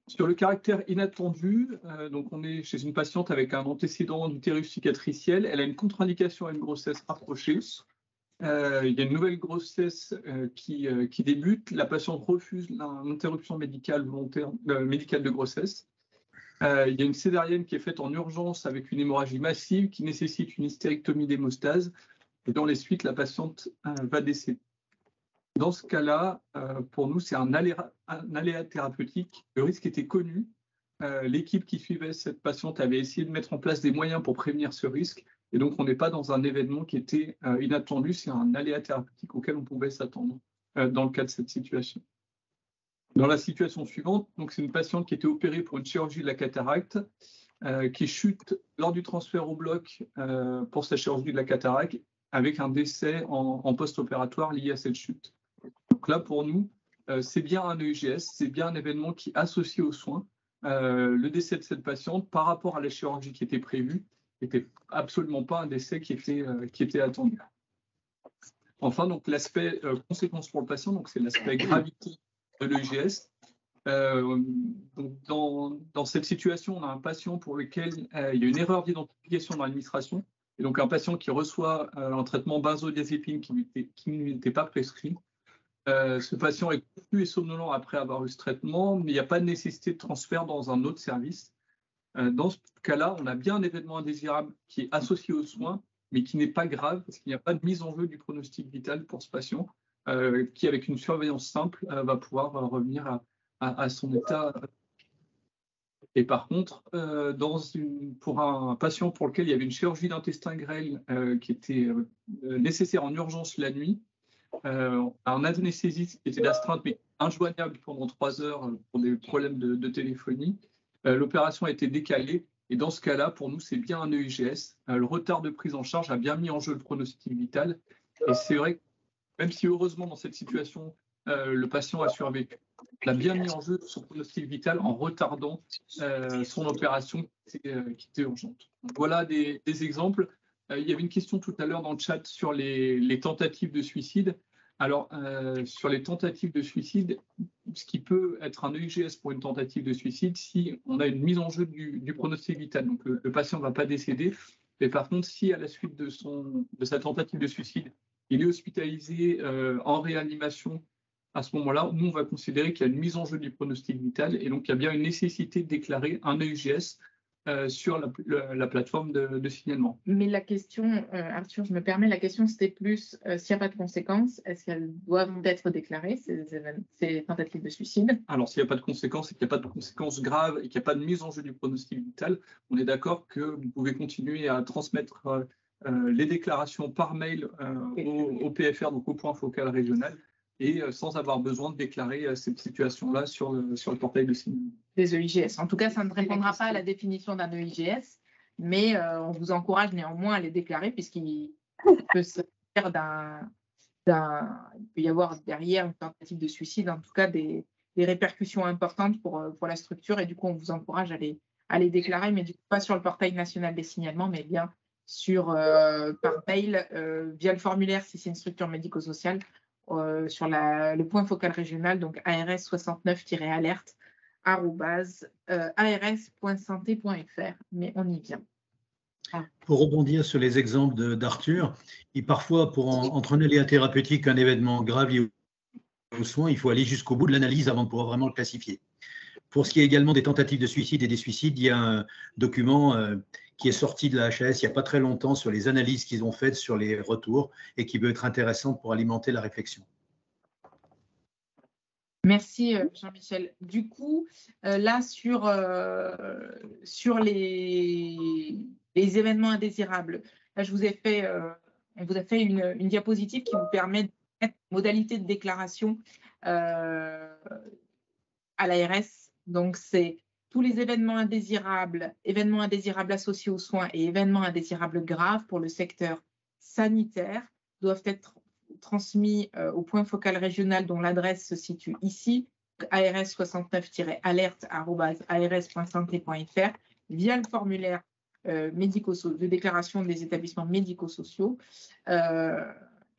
Sur le caractère inattendu, donc on est chez une patiente avec un antécédent d'utérus cicatriciel. Elle a une contre-indication à une grossesse rapprochée. il y a une nouvelle grossesse qui débute. La patiente refuse l'interruption médicale volontaire, médicale de grossesse. Il y a une césarienne qui est faite en urgence avec une hémorragie massive qui nécessite une hystérectomie d'hémostase. Et dans les suites, la patiente va décéder. Dans ce cas-là, pour nous, c'est un aléa thérapeutique. Le risque était connu. L'équipe qui suivait cette patiente avait essayé de mettre en place des moyens pour prévenir ce risque. Et donc, on n'est pas dans un événement qui était inattendu, c'est un aléa thérapeutique auquel on pouvait s'attendre dans le cas de cette situation. Dans la situation suivante, donc c'est une patiente qui était opérée pour une chirurgie de la cataracte, qui chute lors du transfert au bloc pour sa chirurgie de la cataracte, avec un décès en post-opératoire lié à cette chute. Donc là, pour nous, c'est bien un EIGS, c'est bien un événement qui est associé aux soins. Le décès de cette patiente, par rapport à la chirurgie qui était prévue, n'était absolument pas un décès qui était attendu. Enfin, donc l'aspect conséquence pour le patient, donc c'est l'aspect gravité de l'EIGS. Dans cette situation, on a un patient pour lequel il y a une erreur d'identification dans l'administration, et donc un patient qui reçoit un traitement benzodiazépine qui ne lui était pas prescrit. Ce patient est confus et somnolent après avoir eu ce traitement, mais il n'y a pas de nécessité de transfert dans un autre service. Dans ce cas-là, on a bien un événement indésirable qui est associé aux soins, mais qui n'est pas grave, parce qu'il n'y a pas de mise en jeu du pronostic vital pour ce patient, qui, avec une surveillance simple, va pouvoir revenir à son état. Et par contre, pour un patient pour lequel il y avait une chirurgie d'intestin grêle qui était nécessaire en urgence la nuit, un anesthésiste qui était d'astreinte mais injoignable pendant 3 heures pour des problèmes de téléphonie, l'opération a été décalée. Et dans ce cas-là, pour nous, c'est bien un EIGS. Le retard de prise en charge a bien mis en jeu le pronostic vital. Et c'est vrai que même si heureusement dans cette situation, le patient a survécu, il a bien mis en jeu son pronostic vital en retardant son opération qui était urgente. Donc, voilà des exemples. Il y avait une question tout à l'heure dans le chat sur les tentatives de suicide. Alors, sur les tentatives de suicide, ce qui peut être un EIGS pour une tentative de suicide, si on a une mise en jeu du pronostic vital, donc le patient ne va pas décéder, mais par contre, si à la suite de sa tentative de suicide, il est hospitalisé en réanimation, à ce moment-là, nous, on va considérer qu'il y a une mise en jeu du pronostic vital et donc il y a bien une nécessité de déclarer un EIGS sur la plateforme de signalement. Mais la question, Arthur, je me permets, la question c'était plus s'il n'y a pas de conséquences, est-ce qu'elles doivent être déclarées, ces tentatives de suicide? Alors, s'il n'y a pas de conséquences et qu'il n'y a pas de conséquences graves et qu'il n'y a pas de mise en jeu du pronostic vital, on est d'accord que vous pouvez continuer à transmettre les déclarations par mail au PFR, donc au point focal régional, et sans avoir besoin de déclarer cette situation-là sur le portail de signalement. Des EIGS. En tout cas, ça ne répondra pas à la définition d'un EIGS, mais on vous encourage néanmoins à les déclarer puisqu'il peut se faire il peut y avoir derrière une tentative de suicide, en tout cas des répercussions importantes pour la structure, et du coup, on vous encourage à les déclarer, mais du coup, pas sur le portail national des signalements, mais bien par mail via le formulaire si c'est une structure médico-sociale. Sur le point focal régional, donc ars69-alerte @ars.santé.fr, mais on y vient. Pour rebondir sur les exemples d'Arthur, et parfois entre un aléa thérapeutique et un événement grave lié aux soins, il faut aller jusqu'au bout de l'analyse avant de pouvoir vraiment le classifier. Pour ce qui est également des tentatives de suicide et des suicides, il y a un document qui est sorti de la HAS il n'y a pas très longtemps sur les analyses qu'ils ont faites sur les retours et qui peut être intéressant pour alimenter la réflexion. Merci Jean-Michel. Du coup, là sur les événements indésirables, là, on vous a fait une diapositive qui vous permet de mettre modalité de déclaration à l'ARS. Donc, c'est tous les événements indésirables associés aux soins et événements indésirables graves pour le secteur sanitaire doivent être transmis au point focal régional dont l'adresse se situe ici, ars69-alerte@ars.santé.fr, via le formulaire de déclaration des établissements médico-sociaux.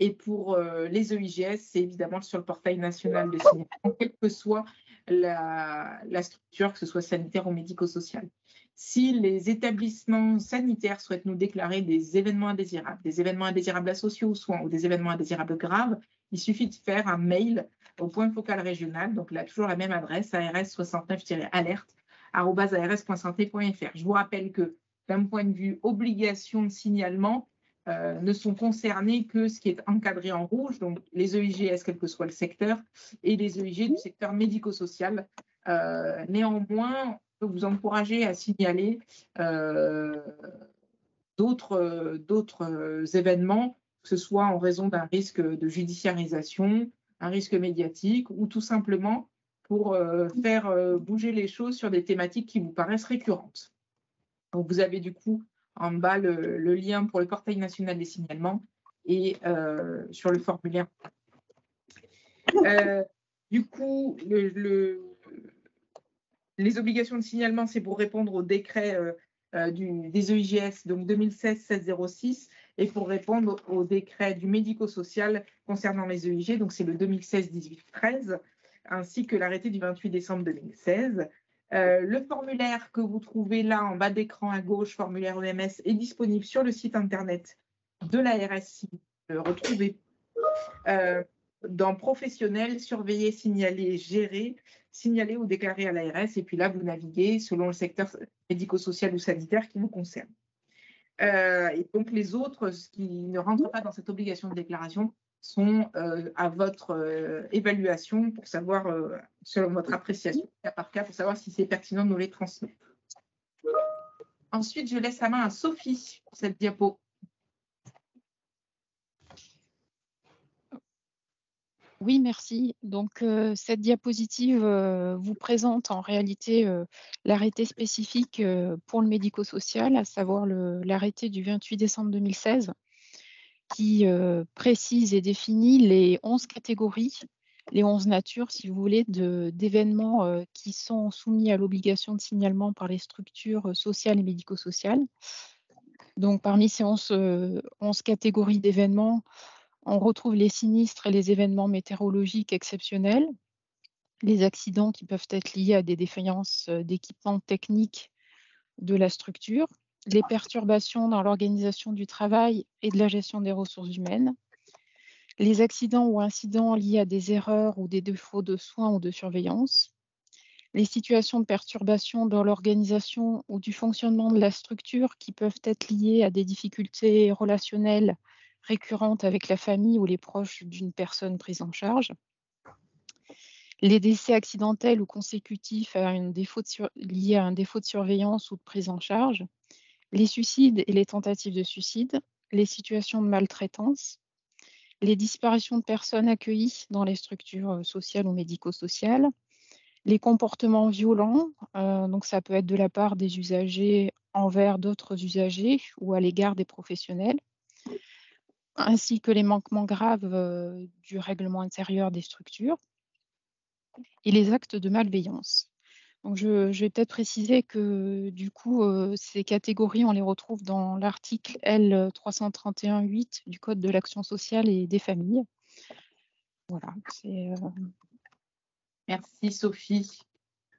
Et pour les EIGS, c'est évidemment sur le portail national de signalement, quelle que soit la structure, que ce soit sanitaire ou médico-sociale. Si les établissements sanitaires souhaitent nous déclarer des événements indésirables associés aux soins ou des événements indésirables graves, il suffit de faire un mail au point focal régional, donc là, toujours la même adresse, ars69-alerte@ars.santé.fr. Je vous rappelle que d'un point de vue obligation de signalement, ne sont concernés que ce qui est encadré en rouge, donc les EIGS, quel que soit le secteur, et les EIG du secteur médico-social. Néanmoins, je peux vous encourager à signaler d'autres événements, que ce soit en raison d'un risque de judiciarisation, un risque médiatique, ou tout simplement pour faire bouger les choses sur des thématiques qui vous paraissent récurrentes. Donc, vous avez du coup en bas le lien pour le portail national des signalements et sur le formulaire. Du coup, les obligations de signalement, c'est pour répondre au décret des EIGS, donc 2016-1606, et pour répondre au décret du médico-social concernant les EIG, donc c'est le 2016-1813, ainsi que l'arrêté du 28 décembre 2016. Le formulaire que vous trouvez là en bas d'écran à gauche, formulaire EMS, est disponible sur le site internet de l'ARS si vous le retrouvez dans professionnel, surveiller, signaler, gérer, signaler ou déclarer à l'ARS. Et puis là, vous naviguez selon le secteur médico-social ou sanitaire qui vous concerne. Et donc, les autres qui ne rentrent pas dans cette obligation de déclaration sont à votre évaluation pour savoir, selon votre appréciation, cas par cas, pour savoir si c'est pertinent de nous les transmettre. Ensuite, je laisse la main à Sophie pour cette diapo. Oui, merci. Donc, cette diapositive vous présente en réalité l'arrêté spécifique pour le médico-social, à savoir l'arrêté du 28 décembre 2016, qui précise et définit les 11 catégories, les 11 natures, si vous voulez, d'événements qui sont soumis à l'obligation de signalement par les structures sociales et médico-sociales. Donc, parmi ces 11 catégories d'événements, on retrouve les sinistres et les événements météorologiques exceptionnels, les accidents qui peuvent être liés à des défaillances d'équipements techniques de la structure, les perturbations dans l'organisation du travail et de la gestion des ressources humaines, les accidents ou incidents liés à des erreurs ou des défauts de soins ou de surveillance, les situations de perturbation dans l'organisation ou du fonctionnement de la structure qui peuvent être liées à des difficultés relationnelles récurrentes avec la famille ou les proches d'une personne prise en charge, les décès accidentels ou consécutifs à liés à un défaut de surveillance ou de prise en charge, les suicides et les tentatives de suicide, les situations de maltraitance, les disparitions de personnes accueillies dans les structures sociales ou médico-sociales, les comportements violents, donc ça peut être de la part des usagers envers d'autres usagers ou à l'égard des professionnels, ainsi que les manquements graves du règlement intérieur des structures et les actes de malveillance. Donc je vais peut-être préciser que du coup, ces catégories, on les retrouve dans l'article L 331-8 du Code de l'action sociale et des familles. Voilà. Merci Sophie.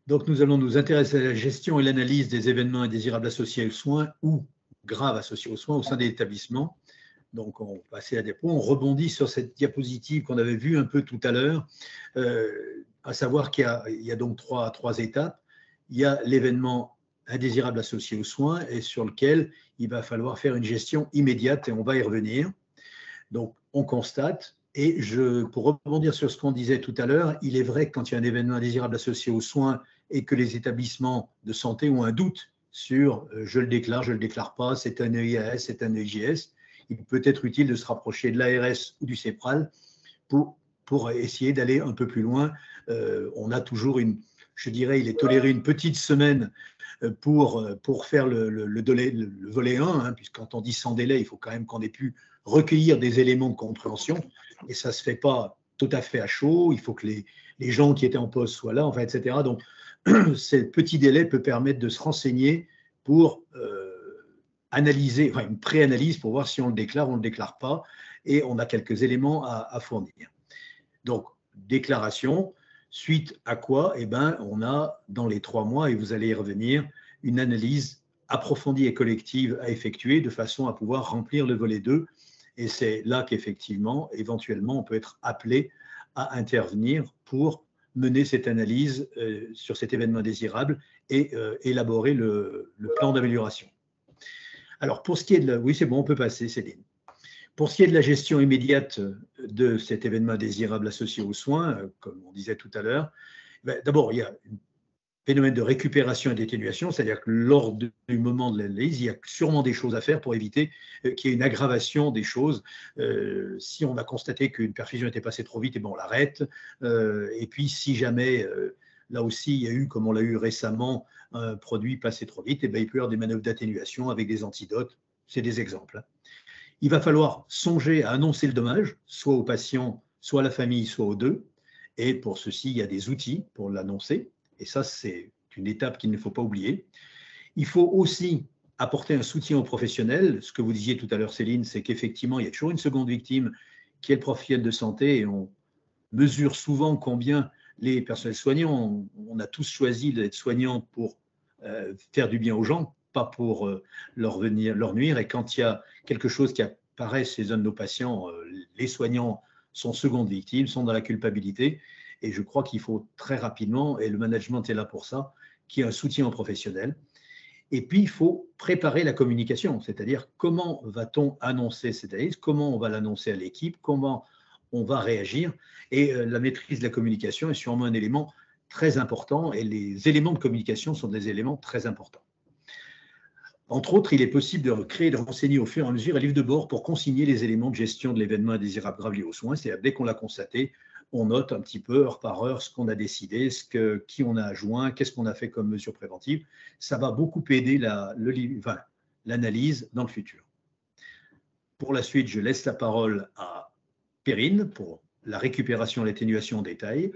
Donc nous allons nous intéresser à la gestion et l'analyse des événements indésirables associés aux soins ou graves associés aux soins au sein des établissements. Donc on va passer à la diapo, on rebondit sur cette diapositive qu'on avait vue un peu tout à l'heure, à savoir qu'il y a donc trois étapes. Il y a l'événement indésirable associé aux soins et sur lequel il va falloir faire une gestion immédiate et on va y revenir. Donc on constate, et pour rebondir sur ce qu'on disait tout à l'heure, il est vrai que quand il y a un événement indésirable associé aux soins et que les établissements de santé ont un doute sur je le déclare pas, c'est un EIAS, c'est un EIGS, il peut être utile de se rapprocher de l'ARS ou du CEPRAL pour essayer d'aller un peu plus loin. On a toujours je dirais, il est toléré une petite semaine pour faire le volet 1, hein, puisque quand on dit sans délai, il faut quand même qu'on ait pu recueillir des éléments de compréhension, et ça ne se fait pas tout à fait à chaud, il faut que les gens qui étaient en poste soient là, enfin, etc. Donc, ce petit délai peut permettre de se renseigner pour analyser, enfin une pré-analyse pour voir si on le déclare ou on ne le déclare pas, et on a quelques éléments à fournir. Donc, déclaration, Suite à quoi, eh ben, on a dans les 3 mois, et vous allez y revenir, une analyse approfondie et collective à effectuer de façon à pouvoir remplir le volet 2. Et c'est là qu'effectivement, éventuellement, on peut être appelé à intervenir pour mener cette analyse sur cet événement indésirable et élaborer le plan d'amélioration. Alors, pour ce qui est de la... Oui, c'est bon, on peut passer, Céline. Pour ce qui est de la gestion immédiate de cet événement indésirable associé aux soins, comme on disait tout à l'heure, d'abord, il y a un phénomène de récupération et d'atténuation, c'est-à-dire que lors du moment de l'analyse, il y a sûrement des choses à faire pour éviter qu'il y ait une aggravation des choses. Si on a constaté qu'une perfusion était passée trop vite, et ben on l'arrête. Et puis, si jamais, là aussi, il y a eu, comme on l'a eu récemment, un produit passé trop vite, et ben il peut y avoir des manœuvres d'atténuation avec des antidotes. C'est des exemples. Il va falloir songer à annoncer le dommage, soit au patient, soit à la famille, soit aux deux. Et pour ceci, il y a des outils pour l'annoncer. Et ça, c'est une étape qu'il ne faut pas oublier. Il faut aussi apporter un soutien aux professionnels. Ce que vous disiez tout à l'heure, Céline, c'est qu'effectivement, il y a toujours une seconde victime qui est le professionnel de santé. Et on mesure souvent combien les personnels soignants, on a tous choisi d'être soignants pour faire du bien aux gens, pas pour leur nuire. Et quand il y a quelque chose qui apparaît chez un de nos patients, les soignants sont secondes victimes, sont dans la culpabilité. Et je crois qu'il faut très rapidement, et le management est là pour ça, qu'il y ait un soutien aux professionnels. Et puis, il faut préparer la communication, c'est-à-dire comment va-t-on annoncer cette analyse, comment on va l'annoncer à l'équipe, comment on va réagir. Et la maîtrise de la communication est sûrement un élément très important, et les éléments de communication sont des éléments très importants. Entre autres, il est possible de créer et de renseigner au fur et à mesure un livre de bord pour consigner les éléments de gestion de l'événement indésirable grave lié aux soins. C'est-à-dire, dès qu'on l'a constaté, on note un petit peu, heure par heure, ce qu'on a décidé, qui on a adjoint, qu'est-ce qu'on a fait comme mesure préventive. Ça va beaucoup aider l'analyse dans le futur. Pour la suite, je laisse la parole à Perrine pour la récupération et l'atténuation en détail.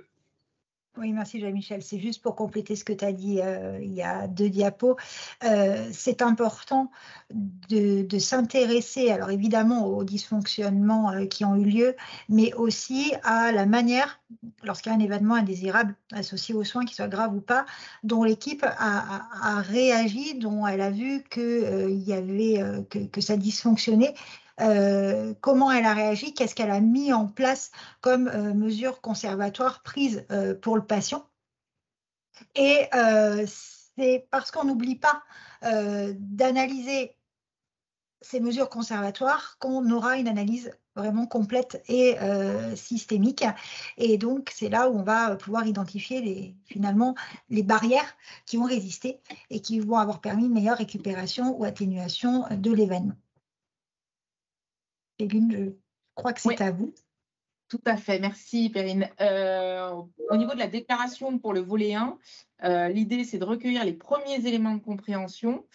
Oui, merci Jean-Michel. C'est juste pour compléter ce que tu as dit il y a 2 diapos. C'est important de s'intéresser, alors évidemment aux dysfonctionnements qui ont eu lieu, mais aussi à la manière, lorsqu'il y a un événement indésirable associé aux soins, qu'il soit grave ou pas, dont l'équipe a réagi, dont elle a vu que ça dysfonctionnait. Comment elle a réagi, qu'est-ce qu'elle a mis en place comme mesures conservatoires prises pour le patient. Et c'est parce qu'on n'oublie pas d'analyser ces mesures conservatoires qu'on aura une analyse vraiment complète et systémique. Et donc, c'est là où on va pouvoir identifier finalement les barrières qui ont résisté et qui vont avoir permis une meilleure récupération ou atténuation de l'événement. Perrine, je crois que c'est à vous. Tout à fait, merci Perrine. Au niveau de la déclaration pour le volet 1, l'idée c'est de recueillir les premiers éléments de compréhension,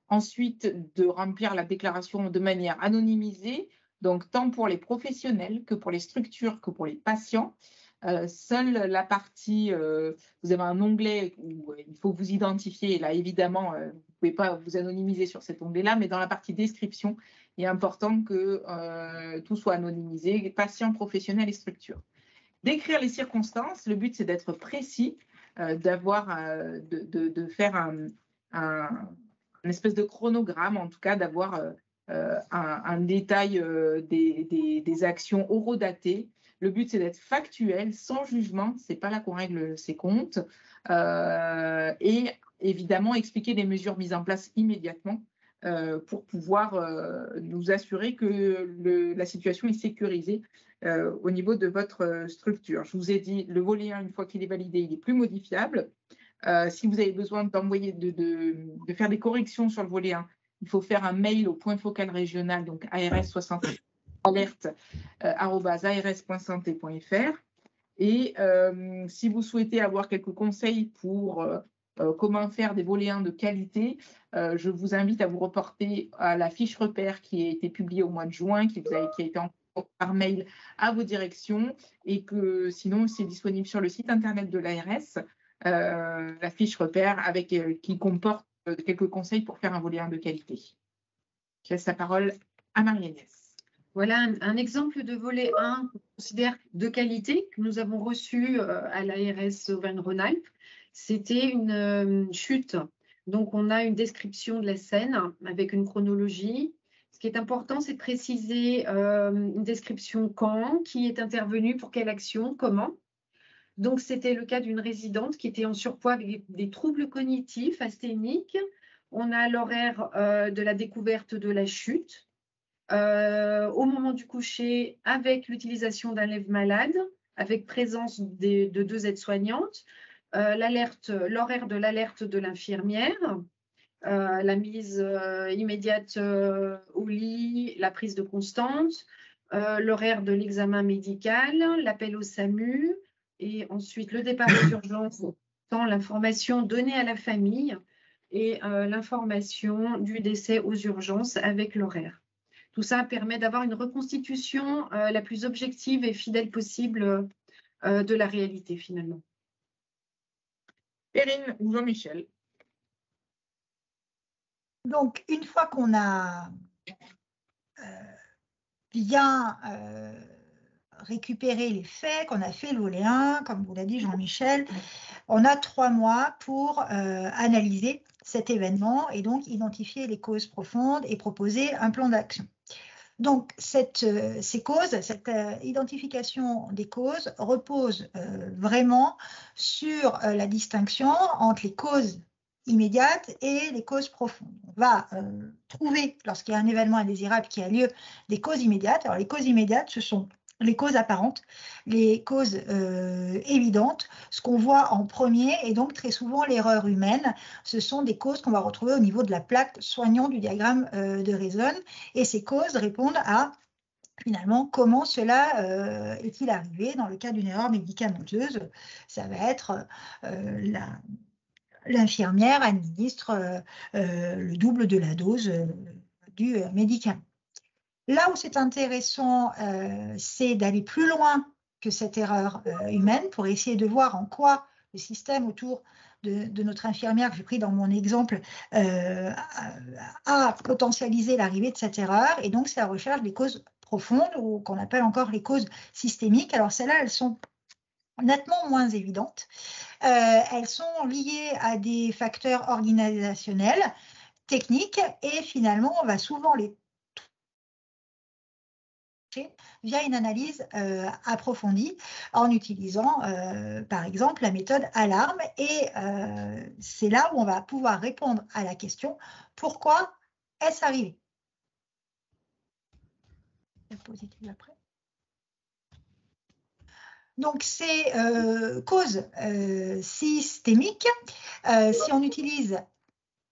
ensuite de remplir la déclaration de manière anonymisée, donc tant pour les professionnels que pour les structures que pour les patients. Seule la partie, vous avez un onglet où il faut vous identifier, et là évidemment vous ne pouvez pas vous anonymiser sur cet onglet-là, mais dans la partie description, il est important que tout soit anonymisé, patients, professionnels et structures. Décrire les circonstances, le but c'est d'être précis, de faire un espèce de chronogramme, en tout cas d'avoir un détail des actions horodatées. Le but, c'est d'être factuel, sans jugement. Ce n'est pas là qu'on règle ses comptes. Et évidemment, expliquer les mesures mises en place immédiatement pour pouvoir nous assurer que la situation est sécurisée au niveau de votre structure. Je vous ai dit, le volet 1, une fois qu'il est validé, il n'est plus modifiable. Si vous avez besoin de faire des corrections sur le volet 1, il faut faire un mail au point focal régional, donc ARS 60 alerte@ars.santé.fr. Et si vous souhaitez avoir quelques conseils pour comment faire des volets 1 de qualité, je vous invite à vous reporter à la fiche repère qui a été publiée au mois de juin, qui a été envoyée par mail à vos directions, et que sinon c'est disponible sur le site internet de l'ARS, la fiche repère qui comporte quelques conseils pour faire un volet 1 de qualité. Je laisse la parole à Marie-Agnès. Voilà un exemple de volet 1 qu'on considère de qualité que nous avons reçu à l'ARS Auvergne-Rhône-Alpes. C'était une chute. Donc, on a une description de la scène avec une chronologie. Ce qui est important, c'est de préciser une description quand, qui est intervenu, pour quelle action, comment. Donc, c'était le cas d'une résidente qui était en surpoids avec des troubles cognitifs, asthéniques. On a l'horaire de la découverte de la chute. Au moment du coucher, avec l'utilisation d'un lève-malade, avec présence de 2 aides-soignantes, l'horaire de l'alerte de l'infirmière, la mise immédiate au lit, la prise de constante, l'horaire de l'examen médical, l'appel au SAMU, et ensuite le départ aux urgences, tant l'information donnée à la famille et l'information du décès aux urgences avec l'horaire. Tout ça permet d'avoir une reconstitution la plus objective et fidèle possible de la réalité, finalement. Perrine ou Jean-Michel? Donc, une fois qu'on a bien récupéré les faits, qu'on a fait le volet 1, comme vous l'a dit Jean-Michel, on a 3 mois pour analyser cet événement et donc identifier les causes profondes et proposer un plan d'action. Donc, cette identification des causes repose vraiment sur la distinction entre les causes immédiates et les causes profondes. On va trouver, lorsqu'il y a un événement indésirable qui a lieu, des causes immédiates. Alors, les causes immédiates, ce sont les causes apparentes, les causes évidentes, ce qu'on voit en premier, et donc très souvent l'erreur humaine, ce sont des causes qu'on va retrouver au niveau de la plaque soignante du diagramme de Rhizon, et ces causes répondent à finalement comment cela est-il arrivé. Dans le cas d'une erreur médicamenteuse, ça va être l'infirmière administre le double de la dose du médicament. Là où c'est intéressant, c'est d'aller plus loin que cette erreur humaine pour essayer de voir en quoi le système autour de notre infirmière que j'ai pris dans mon exemple a potentialisé l'arrivée de cette erreur. Et donc, c'est la recherche des causes profondes ou qu'on appelle encore les causes systémiques. Alors, celles-là, elles sont nettement moins évidentes. Elles sont liées à des facteurs organisationnels, techniques, et finalement, on va souvent les via une analyse approfondie en utilisant par exemple la méthode alarme, et c'est là où on va pouvoir répondre à la question pourquoi est-ce arrivé. Donc ces causes systémiques, si on utilise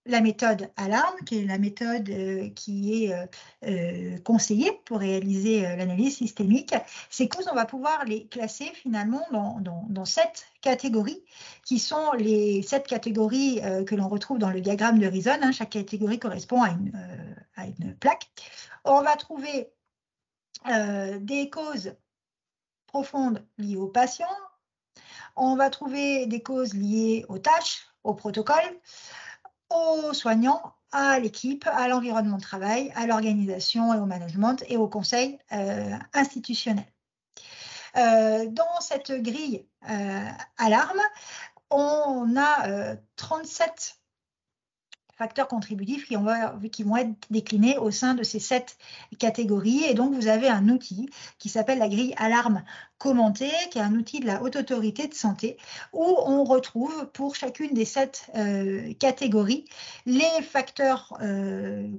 la méthode alarme, qui est la méthode qui est conseillée pour réaliser l'analyse systémique, ces causes, on va pouvoir les classer finalement dans 7 catégories, qui sont les 7 catégories que l'on retrouve dans le diagramme de Rhizon. Hein. Chaque catégorie correspond à une plaque. On va trouver des causes profondes liées aux patients. On va trouver des causes liées aux tâches, au protocole, aux soignants, à l'équipe, à l'environnement de travail, à l'organisation et au management et au conseil institutionnel. Dans cette grille alarme, on a 37 facteurs contributifs qui vont être déclinés au sein de ces 7 catégories. Et donc, vous avez un outil qui s'appelle la grille alarme commentée, qui est un outil de la Haute Autorité de Santé, où on retrouve pour chacune des 7 catégories les facteurs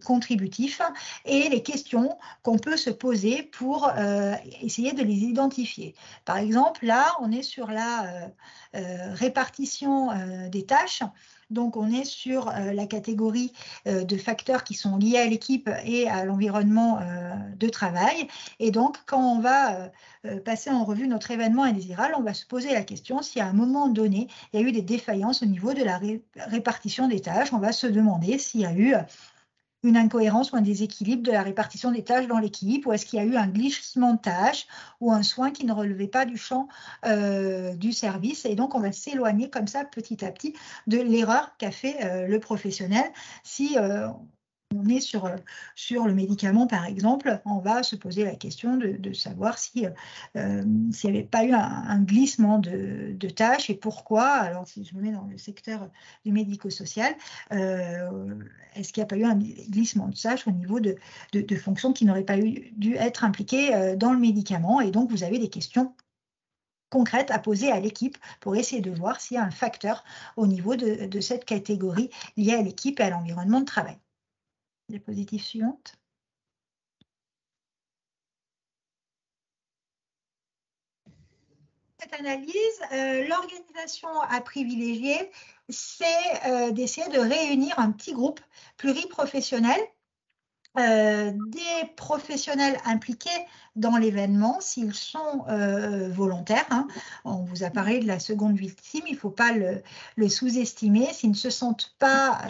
contributifs et les questions qu'on peut se poser pour essayer de les identifier. Par exemple, là, on est sur la répartition des tâches. Donc, on est sur la catégorie de facteurs qui sont liés à l'équipe et à l'environnement de travail. Et donc, quand on va passer en revue notre événement indésirable, on va se poser la question si à un moment donné, il y a eu des défaillances au niveau de la répartition des tâches. On va se demander s'il y a eu une incohérence ou un déséquilibre de la répartition des tâches dans l'équipe, ou est-ce qu'il y a eu un glissement de tâches ou un soin qui ne relevait pas du champ du service. Et donc, on va s'éloigner comme ça petit à petit de l'erreur qu'a fait le professionnel si on est sur le médicament, par exemple, on va se poser la question de savoir s'il n'y avait pas eu un glissement de tâches et pourquoi. Alors, si je me mets dans le secteur du médico-social, est-ce qu'il n'y a pas eu un glissement de tâches au niveau de fonctions qui n'auraient pas dû être impliquées dans le médicament? Et donc, vous avez des questions concrètes à poser à l'équipe pour essayer de voir s'il y a un facteur au niveau de cette catégorie liée à l'équipe et à l'environnement de travail. Diapositive suivante. Cette analyse, l'organisation à privilégier, c'est d'essayer de réunir un petit groupe pluriprofessionnel, des professionnels impliqués dans l'événement, s'ils sont volontaires. Hein. On vous a parlé de la seconde victime, il ne faut pas le sous-estimer. S'ils ne se sentent pas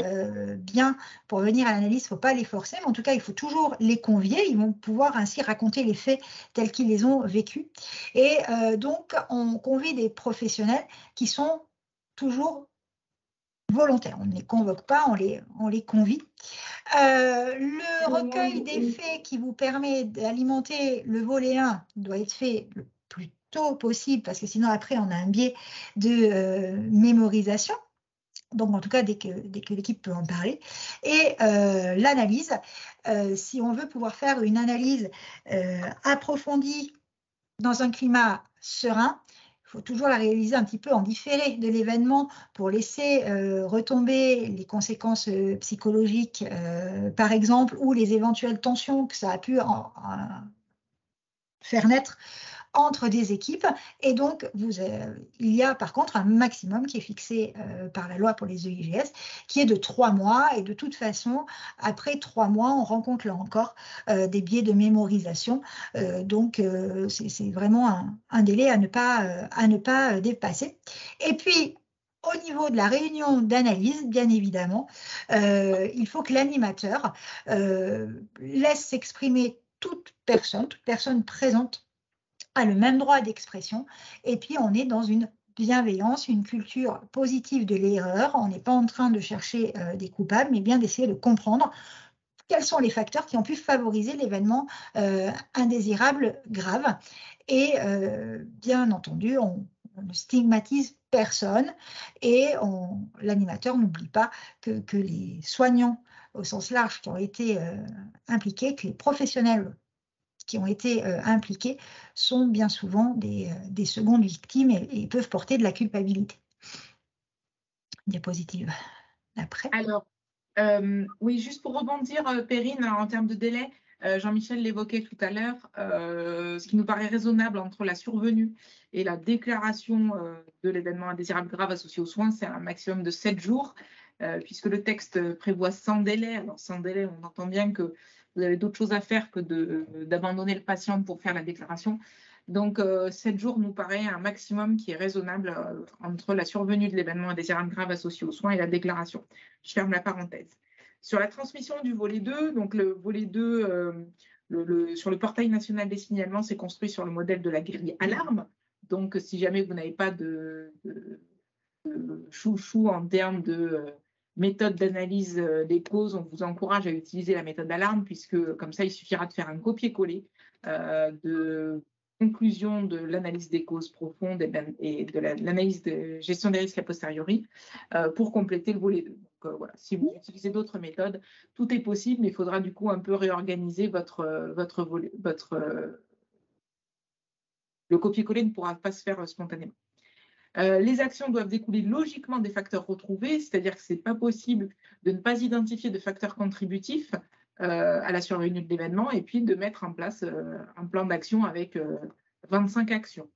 bien pour venir à l'analyse, il ne faut pas les forcer, mais en tout cas, il faut toujours les convier. Ils vont pouvoir ainsi raconter les faits tels qu'ils les ont vécus. Et donc, on convie des professionnels qui sont toujours volontaires. On ne les convoque pas, on les convie. Le recueil des faits qui vous permet d'alimenter le volet 1 doit être fait le plus tôt possible parce que sinon après on a un biais de mémorisation. Donc en tout cas dès que l'équipe peut en parler. Et l'analyse, si on veut pouvoir faire une analyse approfondie dans un climat serein, il faut toujours la réaliser un petit peu en différé de l'événement pour laisser retomber les conséquences psychologiques, par exemple, ou les éventuelles tensions que ça a pu faire naître entre des équipes. Et donc, il y a par contre un maximum qui est fixé par la loi pour les EIGS, qui est de 3 mois. Et de toute façon, après 3 mois, on rencontre là encore des biais de mémorisation. Donc, c'est vraiment un délai à ne pas dépasser. Et puis, au niveau de la réunion d'analyse, bien évidemment, il faut que l'animateur laisse s'exprimer toute personne présente a le même droit d'expression. Et puis, on est dans une bienveillance, une culture positive de l'erreur. On n'est pas en train de chercher des coupables, mais bien d'essayer de comprendre quels sont les facteurs qui ont pu favoriser l'événement indésirable grave. Et bien entendu, on ne stigmatise personne et l'animateur n'oublie pas que les soignants au sens large qui ont été impliqués, que les professionnels qui ont été impliqués sont bien souvent des secondes victimes et peuvent porter de la culpabilité. Diapositive d'après. Alors, oui, juste pour rebondir, Perrine, en termes de délai, Jean-Michel l'évoquait tout à l'heure, ce qui nous paraît raisonnable entre la survenue et la déclaration de l'événement indésirable grave associé aux soins, c'est un maximum de 7 jours, puisque le texte prévoit 100 délais. Alors, 100 délais, on entend bien que vous avez d'autres choses à faire que d'abandonner le patient pour faire la déclaration. Donc, 7 jours nous paraît un maximum qui est raisonnable entre la survenue de l'événement indésirable grave associé aux soins et la déclaration. Je ferme la parenthèse. Sur la transmission du volet 2, donc le volet 2, sur le portail national des signalements, c'est construit sur le modèle de la grille alarme. Donc, si jamais vous n'avez pas de chouchou en termes de méthode d'analyse des causes, on vous encourage à utiliser la méthode d'alarme, puisque comme ça, il suffira de faire un copier-coller de conclusion de l'analyse des causes profondes et de l'analyse de gestion des risques a posteriori pour compléter le volet 2. Donc, voilà. Si vous utilisez d'autres méthodes, tout est possible, mais il faudra du coup un peu réorganiser votre volet. Le copier-coller ne pourra pas se faire spontanément. Les actions doivent découler logiquement des facteurs retrouvés, c'est-à-dire que ce n'est pas possible de ne pas identifier de facteurs contributifs à la survenue de l'événement et puis de mettre en place un plan d'action avec 25 actions.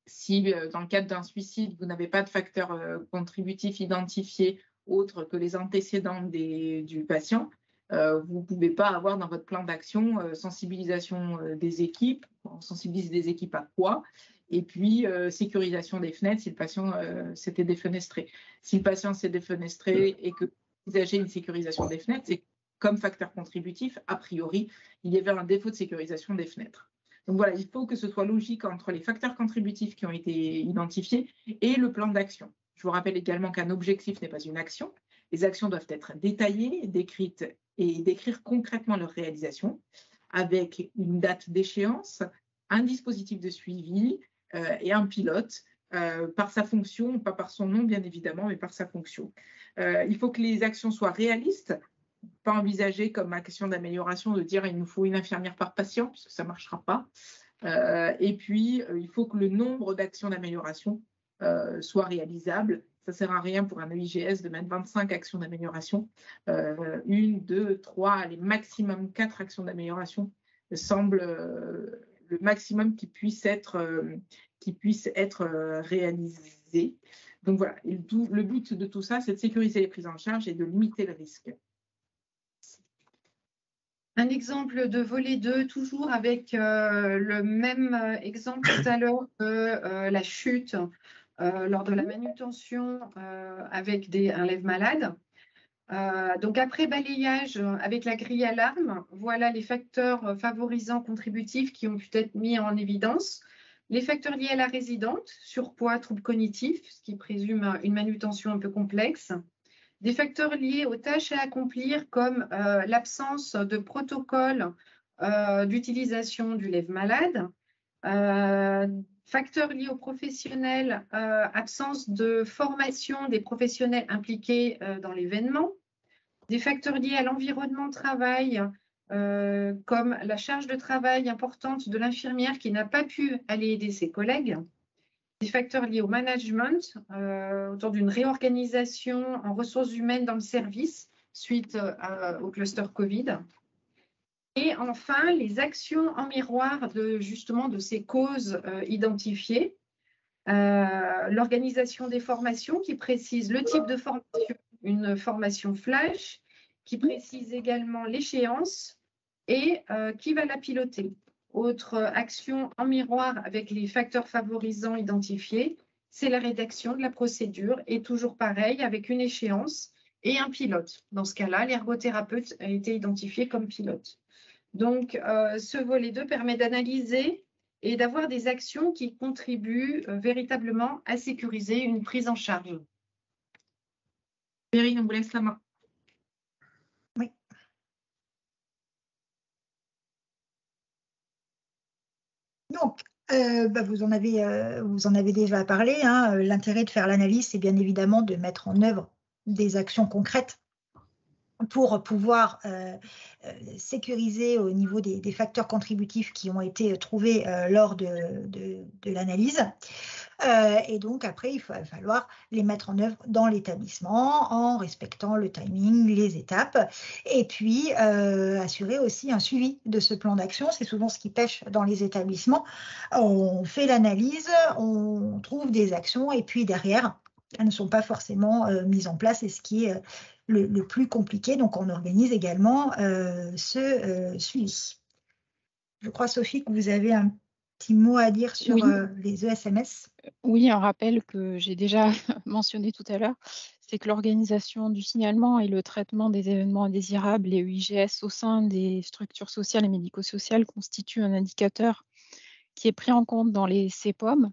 Si dans le cadre d'un suicide, vous n'avez pas de facteurs contributifs identifiés autres que les antécédents du patient, vous ne pouvez pas avoir dans votre plan d'action sensibilisation des équipes. On sensibilise des équipes à quoi? Et puis, sécurisation des fenêtres si le patient s'était défenestré. Si le patient s'est défenestré et que vous envisagez une sécurisation des fenêtres, c'est comme facteur contributif, a priori, il y avait un défaut de sécurisation des fenêtres. Donc voilà, il faut que ce soit logique entre les facteurs contributifs qui ont été identifiés et le plan d'action. Je vous rappelle également qu'un objectif n'est pas une action, Les actions doivent être détaillées, décrites et décrire concrètement leur réalisation avec une date d'échéance, un dispositif de suivi et un pilote par sa fonction, pas par son nom bien évidemment, mais par sa fonction. Il faut que les actions soient réalistes, pas envisagées comme ma question d'amélioration de dire il nous faut une infirmière par patient, parce que ça ne marchera pas. Et puis, il faut que le nombre d'actions d'amélioration soit réalisable. Ça ne sert à rien pour un EIGS de mettre 25 actions d'amélioration. 1, 2, 3, allez, maximum 4 actions d'amélioration me semble le maximum qui puisse être réalisé. Donc voilà, le but de tout ça, c'est de sécuriser les prises en charge et de limiter le risque. Un exemple de volet 2, toujours avec le même exemple tout à l'heure de la chute lors de la manutention avec un lève-malade. Donc après balayage avec la grille alarme, voilà les facteurs favorisants contributifs qui ont pu être mis en évidence. Les facteurs liés à la résidente, surpoids, troubles cognitifs, ce qui présume une manutention un peu complexe. Des facteurs liés aux tâches à accomplir comme l'absence de protocole d'utilisation du lève-malade, facteurs liés aux professionnels, absence de formation des professionnels impliqués dans l'événement, des facteurs liés à l'environnement de travail comme la charge de travail importante de l'infirmière qui n'a pas pu aller aider ses collègues, des facteurs liés au management, autour d'une réorganisation en ressources humaines dans le service suite au cluster Covid. Et enfin, les actions en miroir justement de ces causes identifiées. L'organisation des formations qui précise le type de formation, une formation flash, qui précise également l'échéance et qui va la piloter. Autre action en miroir avec les facteurs favorisants identifiés, c'est la rédaction de la procédure et toujours pareil avec une échéance et un pilote. Dans ce cas-là, l'ergothérapeute a été identifié comme pilote. Donc, ce volet 2 permet d'analyser et d'avoir des actions qui contribuent véritablement à sécuriser une prise en charge. Perrine, on vous laisse la main. Oui. Donc, vous en avez déjà parlé, hein. L'intérêt de faire l'analyse, c'est bien évidemment de mettre en œuvre des actions concrètes pour pouvoir sécuriser au niveau des facteurs contributifs qui ont été trouvés lors de l'analyse. Et donc, après, il va falloir les mettre en œuvre dans l'établissement en respectant le timing, les étapes, et puis assurer aussi un suivi de ce plan d'action. C'est souvent ce qui pêche dans les établissements. On fait l'analyse, on trouve des actions, et puis derrière, elles ne sont pas forcément mises en place, et ce qui est le plus compliqué. Donc, on organise également ce suivi. Je crois, Sophie, que vous avez un petit mot à dire sur Oui. les ESMS. Oui, un rappel que j'ai déjà mentionné tout à l'heure, c'est que l'organisation du signalement et le traitement des événements indésirables, les EIGS, au sein des structures sociales et médico-sociales constituent un indicateur qui est pris en compte dans les CPOM.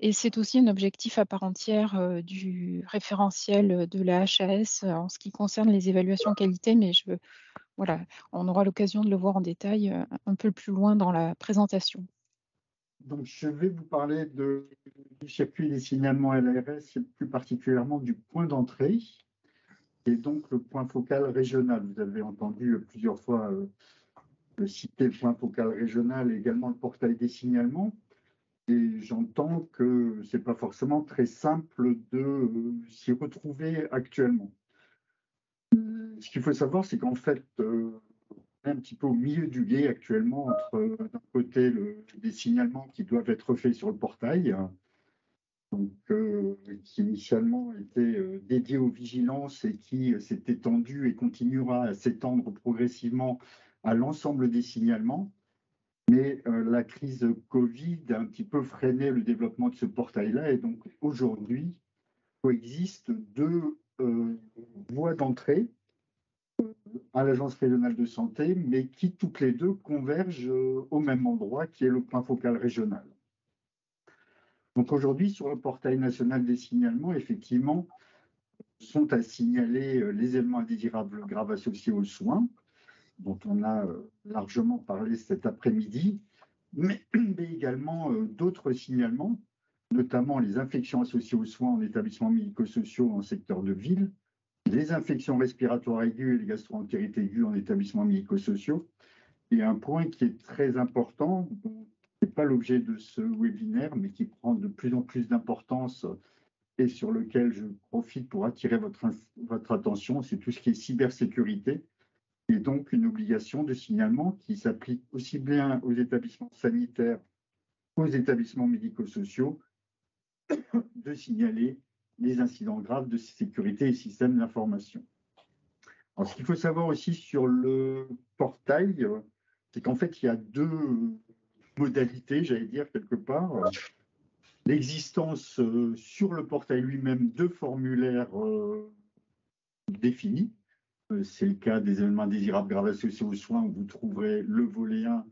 Et c'est aussi un objectif à part entière du référentiel de la HAS en ce qui concerne les évaluations qualité, mais voilà, on aura l'occasion de le voir en détail un peu plus loin dans la présentation. Donc, je vais vous parler du circuit des signalements LRS et plus particulièrement du point d'entrée, qui est donc le point focal régional. Vous avez entendu plusieurs fois citer le point focal régional et également le portail des signalements. Et j'entends que ce n'est pas forcément très simple de s'y retrouver actuellement. Ce qu'il faut savoir, c'est qu'en fait, on est un petit peu au milieu du gué actuellement entre, d'un côté, des signalements qui doivent être faits sur le portail, donc, qui initialement était dédié aux vigilances et qui s'est étendu et continuera à s'étendre progressivement à l'ensemble des signalements. Mais la crise Covid a un petit peu freiné le développement de ce portail-là. Et donc, aujourd'hui, coexistent deux voies d'entrée à l'Agence régionale de santé, mais qui, toutes les deux, convergent au même endroit, qui est le point focal régional. Donc, aujourd'hui, sur le portail national des signalements, effectivement, sont à signaler les éléments indésirables graves associés aux soins, dont on a largement parlé cet après-midi, mais également d'autres signalements, notamment les infections associées aux soins en établissements médico-sociaux en secteur de ville, les infections respiratoires aiguës et les gastro-entérites aiguës en établissements médico-sociaux. Et un point qui est très important, qui n'est pas l'objet de ce webinaire, mais qui prend de plus en plus d'importance et sur lequel je profite pour attirer votre attention, c'est tout ce qui est cybersécurité, et donc une obligation de signalement qui s'applique aussi bien aux établissements sanitaires qu'aux établissements médico-sociaux, de signaler les incidents graves de sécurité et systèmes d'information. Alors, ce qu'il faut savoir aussi sur le portail, c'est qu'en fait, il y a deux modalités, j'allais dire, quelque part. L'existence sur le portail lui-même de formulaires définis. C'est le cas des événements indésirables graves associés aux soins où vous trouverez le volet 1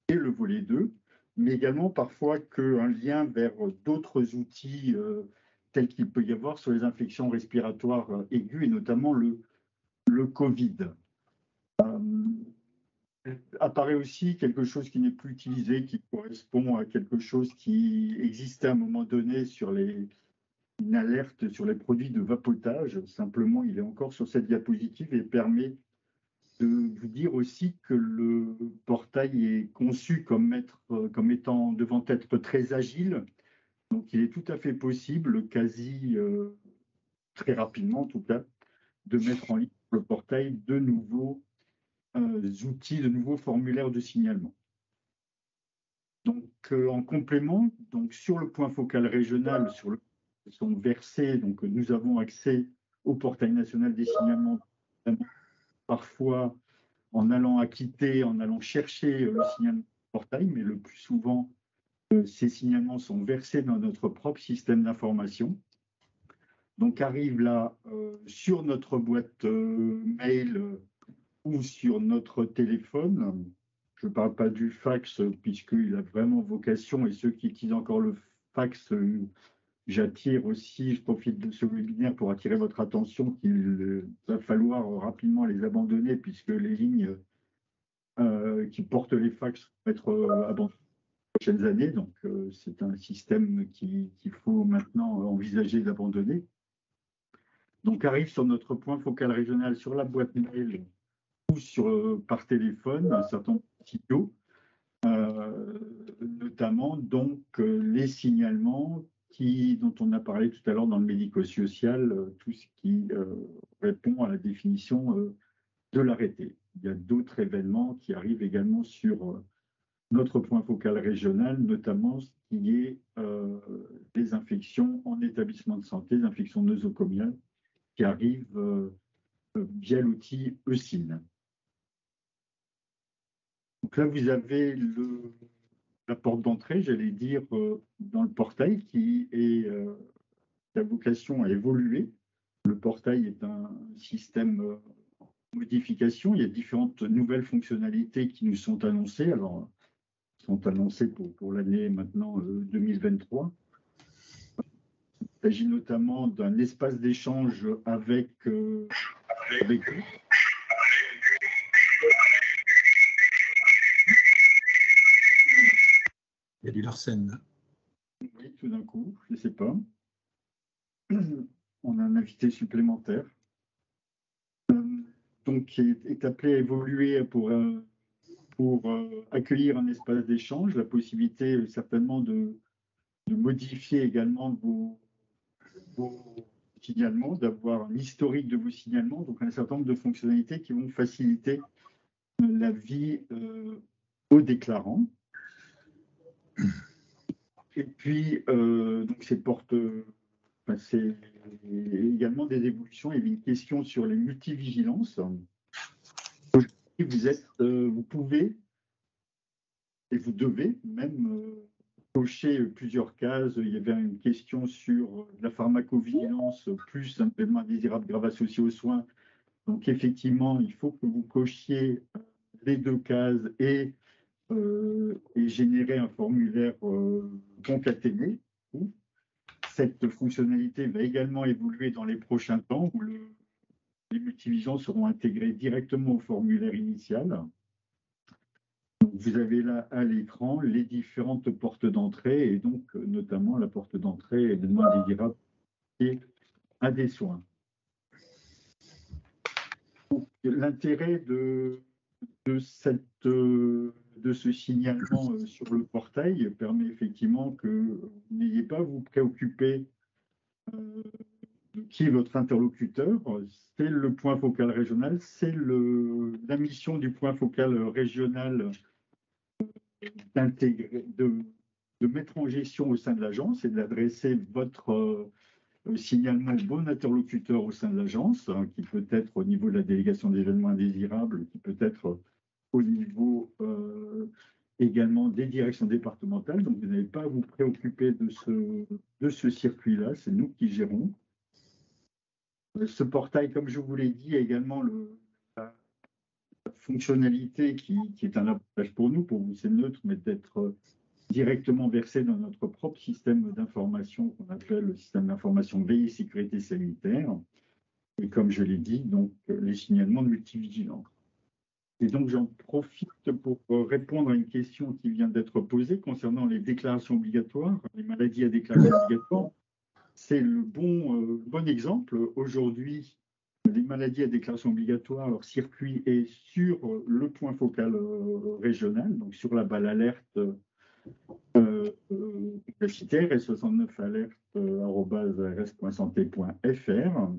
et le volet 2, mais également parfois qu'un lien vers d'autres outils tels qu'il peut y avoir sur les infections respiratoires aiguës et notamment le Covid. Apparaît aussi quelque chose qui n'est plus utilisé, qui correspond à quelque chose qui existait à un moment donné sur une alerte sur les produits de vapotage. Simplement, il est encore sur cette diapositive et permet de vous dire aussi que le portail est conçu comme étant devant être très agile. Donc, il est tout à fait possible, quasi très rapidement en tout cas, de mettre en ligne le portail de nouveaux outils, de nouveaux formulaires de signalement. Donc, en complément, donc sur le point focal régional, sur le sont versés, donc nous avons accès au portail national des signalements, parfois en allant acquitter, en allant chercher le signalement du portail, mais le plus souvent, ces signalements sont versés dans notre propre système d'information. Donc arrive là sur notre boîte mail ou sur notre téléphone. Je ne parle pas du fax puisqu'il a vraiment vocation, et ceux qui utilisent encore le fax, j'attire aussi, je profite de ce webinaire pour attirer votre attention qu'il va falloir rapidement les abandonner puisque les lignes qui portent les fax vont être abandonnées les prochaines années. Donc c'est un système qu'il faut maintenant envisager d'abandonner. Donc arrive sur notre point focal régional sur la boîte mail ou par téléphone un certain nombre de signaux, notamment donc les signalements dont on a parlé tout à l'heure dans le médico-social, tout ce qui répond à la définition de l'arrêté. Il y a d'autres événements qui arrivent également sur notre point focal régional, notamment ce qui est des infections en établissement de santé, des infections nosocomiales qui arrivent via l'outil ESIN. Donc là, vous avez la porte d'entrée, j'allais dire, dans le portail qui a vocation à évoluer. Le portail est un système de modification. Il y a différentes nouvelles fonctionnalités qui nous sont annoncées. Alors, sont annoncées pour l'année maintenant 2023. Il s'agit notamment d'un espace d'échange avec Il y a du Larsen. Oui, tout d'un coup, je ne sais pas. On a un invité supplémentaire. Donc, qui est appelé à évoluer pour accueillir un espace d'échange, la possibilité certainement de modifier également vos signalements, d'avoir un historique de vos signalements, donc un certain nombre de fonctionnalités qui vont faciliter la vie aux déclarants. Et puis, donc ces portes, c'est également des évolutions. Il y avait une question sur les multivigilances. Vous pouvez et vous devez même cocher plusieurs cases. Il y avait une question sur la pharmacovigilance plus un événement indésirable grave associé aux soins. Donc effectivement, il faut que vous cochiez les deux cases et générer un formulaire concaténé. cette fonctionnalité va également évoluer dans les prochains temps où les multivisions seront intégrées directement au formulaire initial. Donc, vous avez là à l'écran les différentes portes d'entrée et donc notamment la porte d'entrée événement indésirable et à des soins. L'intérêt de ce signalement sur le portail permet effectivement que vous n'ayez pas à vous préoccuper de qui est votre interlocuteur. C'est le point focal régional, c'est la mission du point focal régional d'intégrer, de mettre en gestion au sein de l'agence et d'adresser votre signalement au bon interlocuteur au sein de l'agence, hein, qui peut être au niveau de la délégation d'événements indésirables, qui peut être au niveau également des directions départementales. Donc, vous n'avez pas à vous préoccuper de ce circuit-là, c'est nous qui gérons. Ce portail, comme je vous l'ai dit, a également la fonctionnalité qui est un avantage pour nous, pour vous c'est neutre, mais d'être directement versé dans notre propre système d'information qu'on appelle le système d'information veille et sécurité sanitaire. Et comme je l'ai dit, donc les signalements de multivigilance. Et donc j'en profite pour répondre à une question qui vient d'être posée concernant les déclarations obligatoires, les maladies à déclaration obligatoire. C'est le bon exemple. Aujourd'hui, les maladies à déclaration obligatoire, leur circuit est sur le point focal régional, donc sur la balle alerte publicitaire et 69 alerte@rs.santé.fr.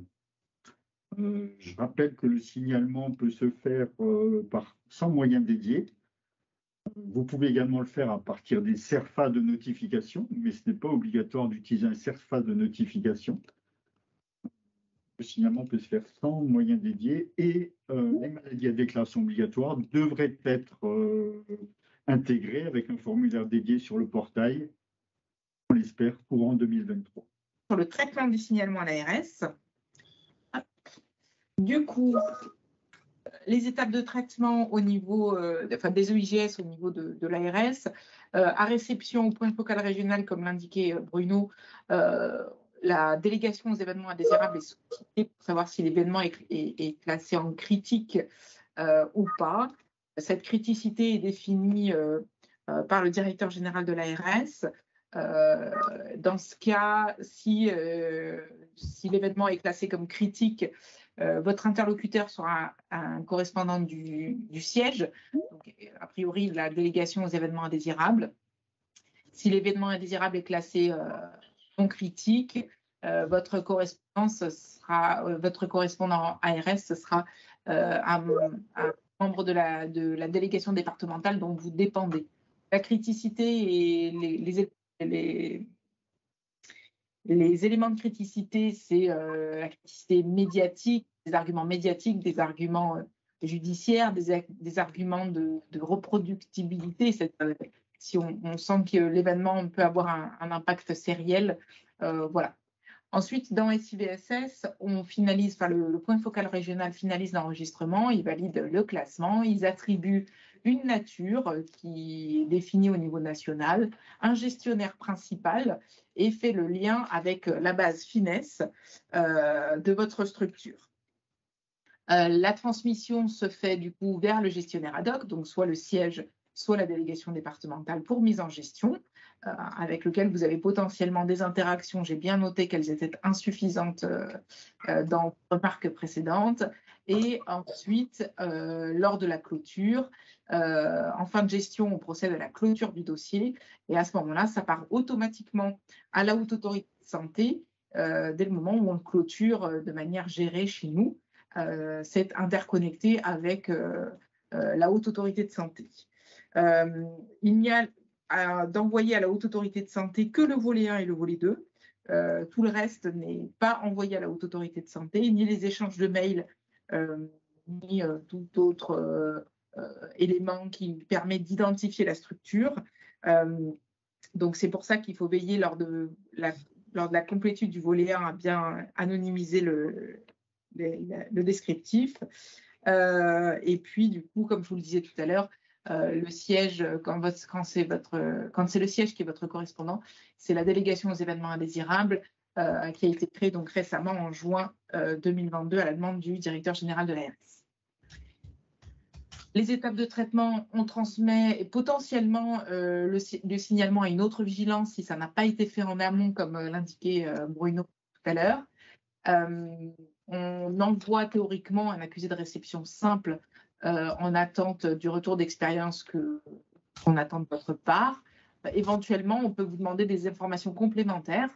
Je rappelle que le signalement peut se faire sans moyen dédié. Vous pouvez également le faire à partir des CERFA de notification, mais ce n'est pas obligatoire d'utiliser un CERFA de notification. Le signalement peut se faire sans moyen dédié et les maladies à déclaration obligatoire devraient être intégrées avec un formulaire dédié sur le portail, on l'espère, courant 2023. Sur le traitement du signalement à l'ARS, du coup, les étapes de traitement au niveau des EIGS au niveau de l'ARS, à réception au point focal régional, comme l'indiquait Bruno, la délégation aux événements indésirables est sollicitée pour savoir si l'événement est classé en critique ou pas. Cette criticité est définie par le directeur général de l'ARS. Dans ce cas, si l'événement est classé comme critique, votre interlocuteur sera un correspondant du siège, donc, a priori la délégation aux événements indésirables. Si l'événement indésirable est classé non critique, votre correspondant ARS sera un membre de la délégation départementale dont vous dépendez. La criticité et les éléments de criticité, c'est la criticité médiatique, des arguments médiatiques, des arguments judiciaires, des arguments de reproductibilité. Si on sent que l'événement peut avoir un impact sériel, voilà. Ensuite, dans SIVSS, on finalise, le point focal régional finalise l'enregistrement, il valide le classement, ils attribuent une nature qui est définie au niveau national, un gestionnaire principal et fait le lien avec la base finesse de votre structure. La transmission se fait du coup vers le gestionnaire ad hoc, donc soit le siège, soit la délégation départementale pour mise en gestion, avec lequel vous avez potentiellement des interactions. J'ai bien noté qu'elles étaient insuffisantes dans vos remarques précédentes. Et ensuite, lors de la clôture, en fin de gestion, on procède à la clôture du dossier. Et à ce moment-là, ça part automatiquement à la haute autorité de santé dès le moment où on clôture de manière gérée chez nous. C'est interconnecté avec la haute autorité de santé. Il n'y a d'envoyer à la haute autorité de santé que le volet 1 et le volet 2. Tout le reste n'est pas envoyé à la haute autorité de santé, ni les échanges de mails, ni tout autre élément qui permet d'identifier la structure. Donc, c'est pour ça qu'il faut veiller lors de la complétude du volet 1 à bien anonymiser le descriptif. Et puis, du coup, comme je vous le disais tout à l'heure, le siège, quand c'est le siège qui est votre correspondant, c'est la délégation aux événements indésirables qui a été créée donc récemment en juin 2022 à la demande du directeur général de l'ARS. Les étapes de traitement, on transmet potentiellement le signalement à une autre vigilance si ça n'a pas été fait en amont, comme l'indiquait Bruno tout à l'heure. On envoie théoriquement un accusé de réception simple en attente du retour d'expérience qu'on attend de votre part. Éventuellement, on peut vous demander des informations complémentaires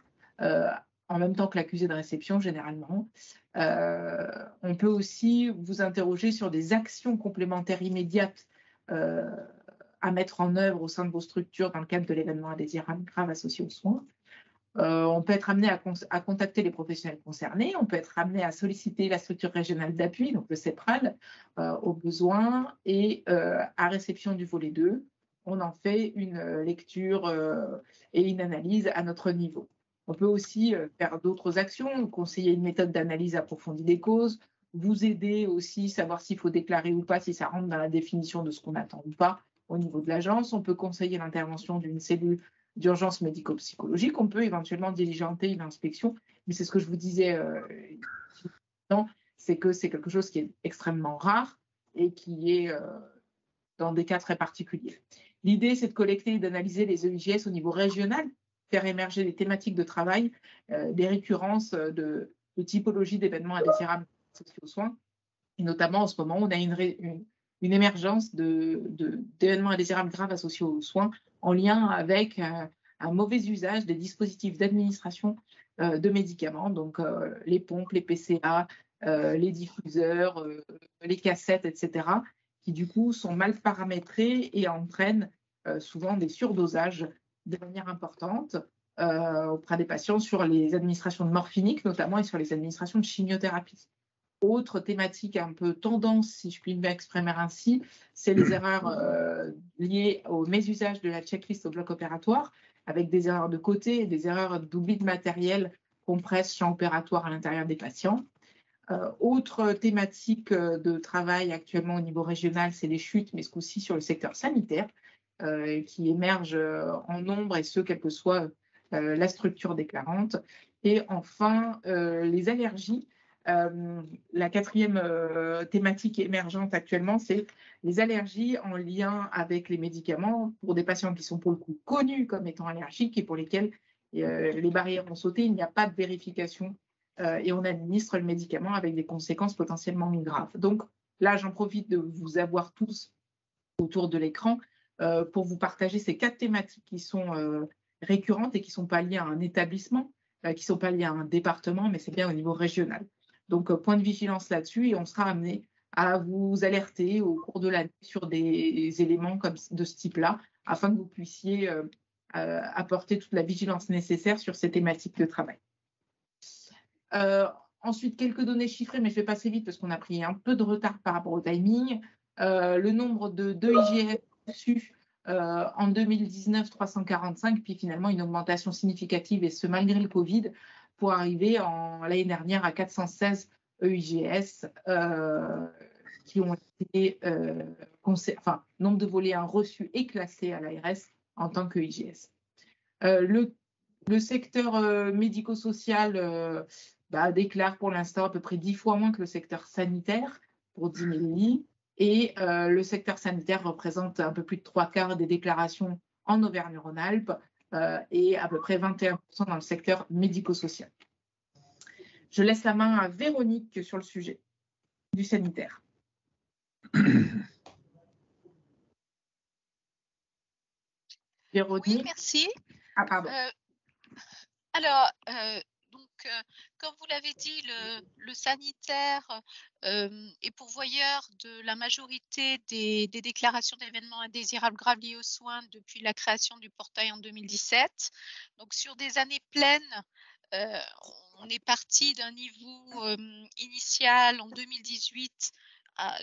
en même temps que l'accusé de réception, généralement. On peut aussi vous interroger sur des actions complémentaires immédiates à mettre en œuvre au sein de vos structures dans le cadre de l'événement indésirable grave associé aux soins. On peut être amené à contacter les professionnels concernés, on peut être amené à solliciter la structure régionale d'appui, donc le CEPRAL, au besoin, et à réception du volet 2, on en fait une lecture et une analyse à notre niveau. On peut aussi faire d'autres actions, conseiller une méthode d'analyse approfondie des causes, vous aider aussi, savoir s'il faut déclarer ou pas, si ça rentre dans la définition de ce qu'on attend ou pas au niveau de l'agence. On peut conseiller l'intervention d'une cellule d'urgence médico-psychologique. On peut éventuellement diligenter une inspection, mais c'est ce que je vous disais, c'est que c'est quelque chose qui est extrêmement rare et qui est dans des cas très particuliers. L'idée, c'est de collecter et d'analyser les EIGS au niveau régional, faire émerger des thématiques de travail, des récurrences de typologie d'événements indésirables associés aux soins. Et notamment, en ce moment, on a une émergence d'événements indésirables graves associés aux soins en lien avec un mauvais usage des dispositifs d'administration de médicaments, donc les pompes, les PCA, les diffuseurs, les cassettes, etc., qui du coup sont mal paramétrés et entraînent souvent des surdosages de manière importante auprès des patients sur les administrations de morphiniques notamment et sur les administrations de chimiothérapie. Autre thématique un peu tendance, si je puis m'exprimer ainsi, c'est les erreurs liées au mésusage de la checklist au bloc opératoire, avec des erreurs de côté et des erreurs d'oubli de matériel compresse champ opératoire à l'intérieur des patients. Autre thématique de travail actuellement au niveau régional, c'est les chutes, mais ce coup-ci sur le secteur sanitaire, qui émergent en nombre, et ce, quelle que soit la structure déclarante. Et enfin, les allergies. La quatrième thématique émergente actuellement, c'est les allergies en lien avec les médicaments pour des patients qui sont pour le coup connus comme étant allergiques et pour lesquels les barrières ont sauté, il n'y a pas de vérification et on administre le médicament avec des conséquences potentiellement graves. Donc là, j'en profite de vous avoir tous autour de l'écran pour vous partager ces 4 thématiques qui sont récurrentes et qui ne sont pas liées à un établissement, qui ne sont pas liées à un département, mais c'est bien au niveau régional. Donc, point de vigilance là-dessus et on sera amené à vous alerter au cours de l'année sur des éléments de ce type-là afin que vous puissiez apporter toute la vigilance nécessaire sur ces thématiques de travail. Ensuite, quelques données chiffrées, mais je vais passer vite parce qu'on a pris un peu de retard par rapport au timing. Le nombre de IGF reçus en 2019, 345, puis finalement une augmentation significative, et ce malgré le Covid, pour arriver l'année dernière à 416 EIGS qui ont été, nombre de volets reçus et classés à l'ARS en tant que EIGS. Le secteur médico-social déclare pour l'instant à peu près 10 fois moins que le secteur sanitaire pour 10 000 lits. Et le secteur sanitaire représente un peu plus de 3/4 des déclarations en Auvergne-Rhône-Alpes et à peu près 21% dans le secteur médico-social. Je laisse la main à Véronique sur le sujet du sanitaire. Véronique. Oui, merci. Ah, pardon. Alors, comme vous l'avez dit, le sanitaire est pourvoyeur de la majorité des déclarations d'événements indésirables graves liés aux soins depuis la création du portail en 2017. Donc, sur des années pleines, on est parti d'un niveau initial en 2018 à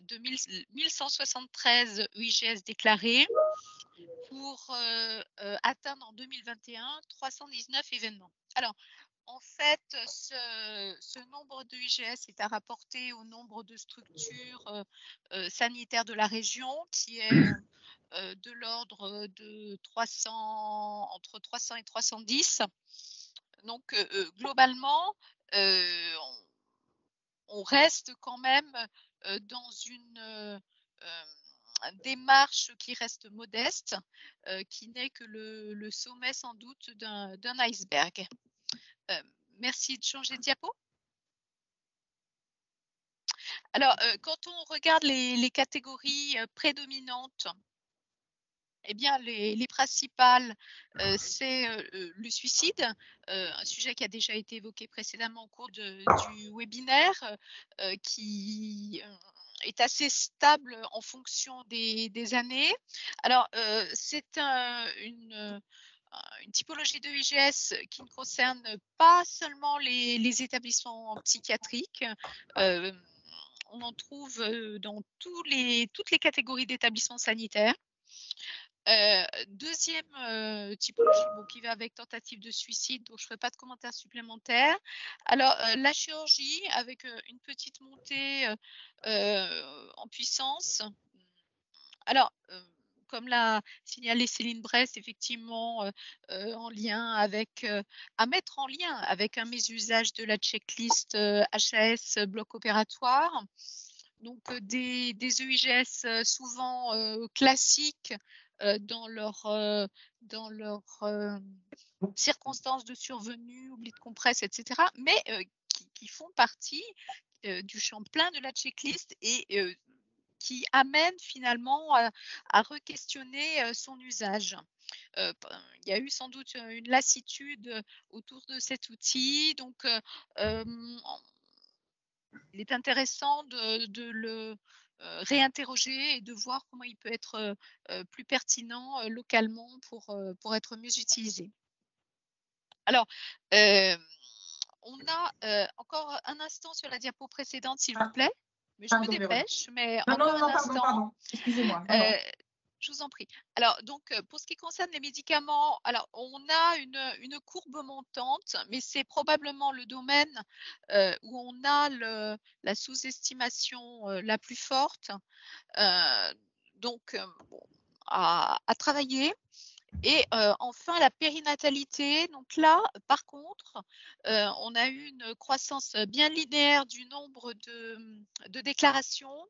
1173 UIGS déclarés pour atteindre en 2021 319 événements. Alors, en fait, ce nombre de UIGS est à rapporter au nombre de structures sanitaires de la région, qui est de l'ordre de 300, entre 300 et 310. Donc, globalement, on reste quand même dans une démarche qui reste modeste, qui n'est que le sommet sans doute d'un iceberg. Merci de changer de diapo. Alors, quand on regarde les catégories prédominantes, eh bien, les principales, c'est le suicide, un sujet qui a déjà été évoqué précédemment au cours du webinaire, qui est assez stable en fonction des années. Alors, c'est une typologie de IGS qui ne concerne pas seulement les établissements psychiatriques. On en trouve dans toutes les catégories d'établissements sanitaires. Deuxième typologie qui va avec tentative de suicide, donc je ne ferai pas de commentaires supplémentaires. Alors, la chirurgie avec une petite montée en puissance. Alors, comme l'a signalé Céline Brest, effectivement, en lien avec, à mettre en lien avec un mésusage de la checklist HAS bloc opératoire. Donc, des EIGS souvent classiques dans leurs circonstances de survenue, oubli de compresse, etc., mais qui font partie du champ plein de la checklist et qui amène finalement à re-questionner son usage. Il y a eu sans doute une lassitude autour de cet outil, donc il est intéressant de le réinterroger et de voir comment il peut être plus pertinent localement pour être mieux utilisé. Alors, on a encore un instant sur la diapo précédente, s'il vous plaît. Mais je me dépêche, mais encore un instant. Pardon. Excusez-moi. Je vous en prie. Alors, donc, pour ce qui concerne les médicaments, alors, on a une courbe montante, mais c'est probablement le domaine où on a la sous-estimation la plus forte. Donc, bon, à travailler. Et enfin, la périnatalité. Donc là, par contre, on a eu une croissance bien linéaire du nombre de déclarations,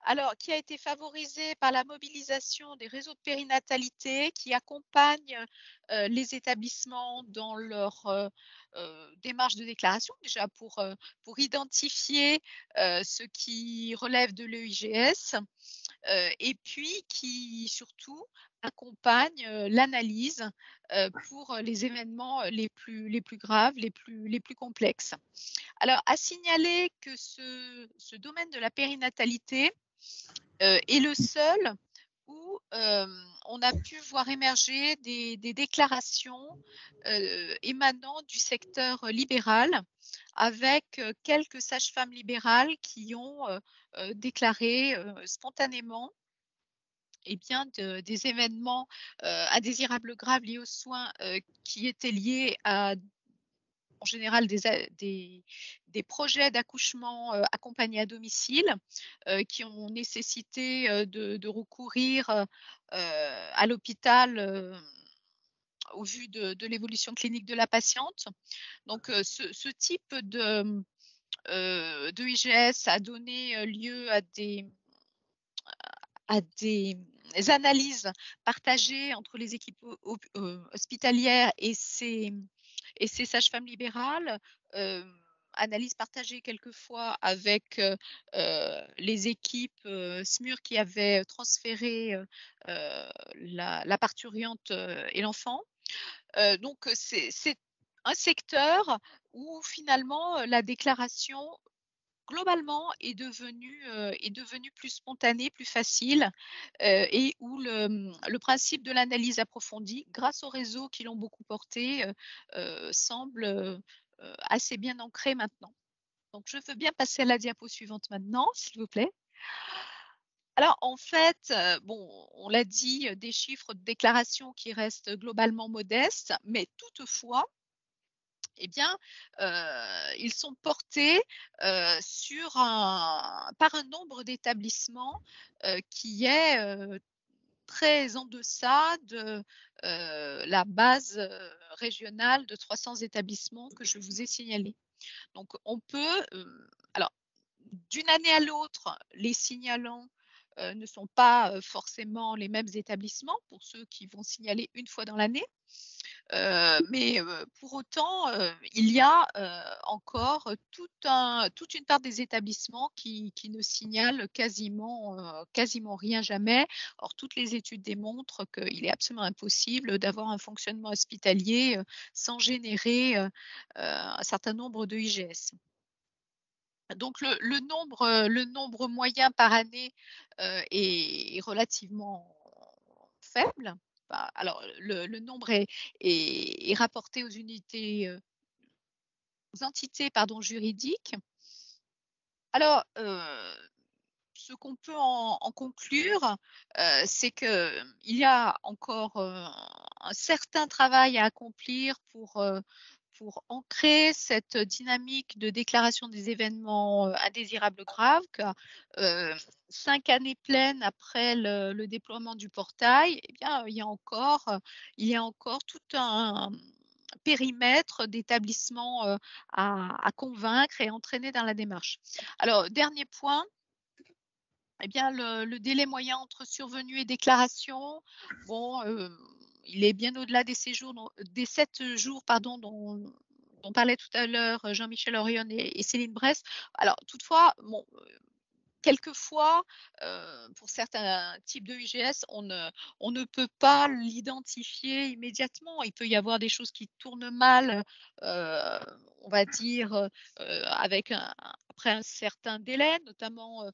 alors qui a été favorisée par la mobilisation des réseaux de périnatalité qui accompagnent les établissements dans leur démarche de déclaration, déjà pour identifier ce qui relève de l'EIGS, et puis qui surtout accompagne l'analyse pour les événements les plus graves, les plus complexes. Alors, à signaler que ce domaine de la périnatalité est le seul où on a pu voir émerger des déclarations émanant du secteur libéral, avec quelques sages-femmes libérales qui ont déclaré spontanément des événements indésirables graves liés aux soins qui étaient liés à, en général, des projets d'accouchement accompagnés à domicile qui ont nécessité de recourir à l'hôpital au vu de l'évolution clinique de la patiente. Donc, ce type de IGS a donné lieu à des analyses partagées entre les équipes hospitalières et ces sages-femmes libérales, analyses partagées quelquefois avec les équipes SMUR qui avaient transféré la parturiente et l'enfant. Donc, c'est un secteur où finalement la déclaration globalement est devenue plus spontanée, plus facile, et où le principe de l'analyse approfondie, grâce aux réseaux qui l'ont beaucoup porté, semble assez bien ancré maintenant. Donc, je veux bien passer à la diapo suivante maintenant, s'il vous plaît. Alors, en fait, bon, on l'a dit, des chiffres de déclaration qui restent globalement modestes, mais toutefois, eh bien, ils sont portés par un nombre d'établissements qui est très en deçà de la base régionale de 300 établissements que je vous ai signalés. Donc, on peut, alors, d'une année à l'autre, les signalants ne sont pas forcément les mêmes établissements pour ceux qui vont signaler une fois dans l'année. Mais pour autant, il y a encore toute une part des établissements qui ne signalent quasiment rien jamais. Or, toutes les études démontrent qu'il est absolument impossible d'avoir un fonctionnement hospitalier sans générer un certain nombre de IGS. Donc, le nombre moyen par année est relativement faible. Alors, le nombre est rapporté aux entités juridiques. Alors, ce qu'on peut en conclure, c'est qu'il y a encore un certain travail à accomplir pour ancrer cette dynamique de déclaration des événements indésirables graves. 5 années pleines après le déploiement du portail, eh bien, il y a encore tout un périmètre d'établissements à convaincre et entraîner dans la démarche. Alors, dernier point, eh bien, le délai moyen entre survenue et déclaration, bon, il est bien au-delà des 7 jours dont parlait tout à l'heure Jean-Michel Orion et Céline Bress. Alors, toutefois, bon, quelquefois, pour certains types de IGS, on ne peut pas l'identifier immédiatement. Il peut y avoir des choses qui tournent mal, on va dire, après un certain délai, notamment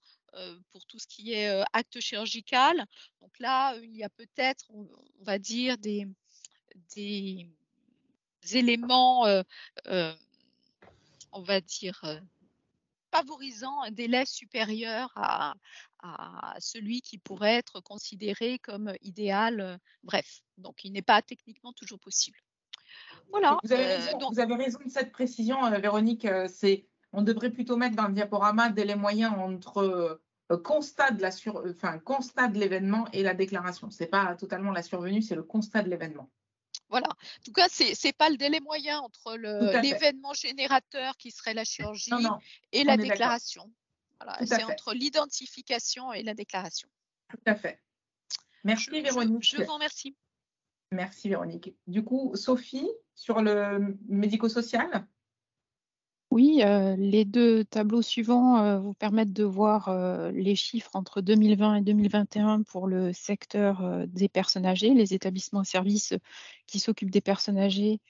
pour tout ce qui est acte chirurgical. Donc là, il y a peut-être, on va dire, des éléments, on va dire, favorisant un délai supérieur à celui qui pourrait être considéré comme idéal. Bref, donc il n'est pas techniquement toujours possible. Voilà. Vous avez raison de cette précision, Véronique. On devrait plutôt mettre dans le diaporama délai moyen entre constat de l'événement et la déclaration. Ce n'est pas totalement la survenue, c'est le constat de l'événement. Voilà. En tout cas, ce n'est pas le délai moyen entre l'événement générateur qui serait la chirurgie et la déclaration. Voilà. C'est entre l'identification et la déclaration. Tout à fait. Merci Véronique. Je vous remercie. Merci Véronique. Du coup, Sophie, sur le médico-social? Oui, les 2 tableaux suivants vous permettent de voir les chiffres entre 2020 et 2021 pour le secteur des personnes âgées, les établissements et services qui s'occupent des personnes âgées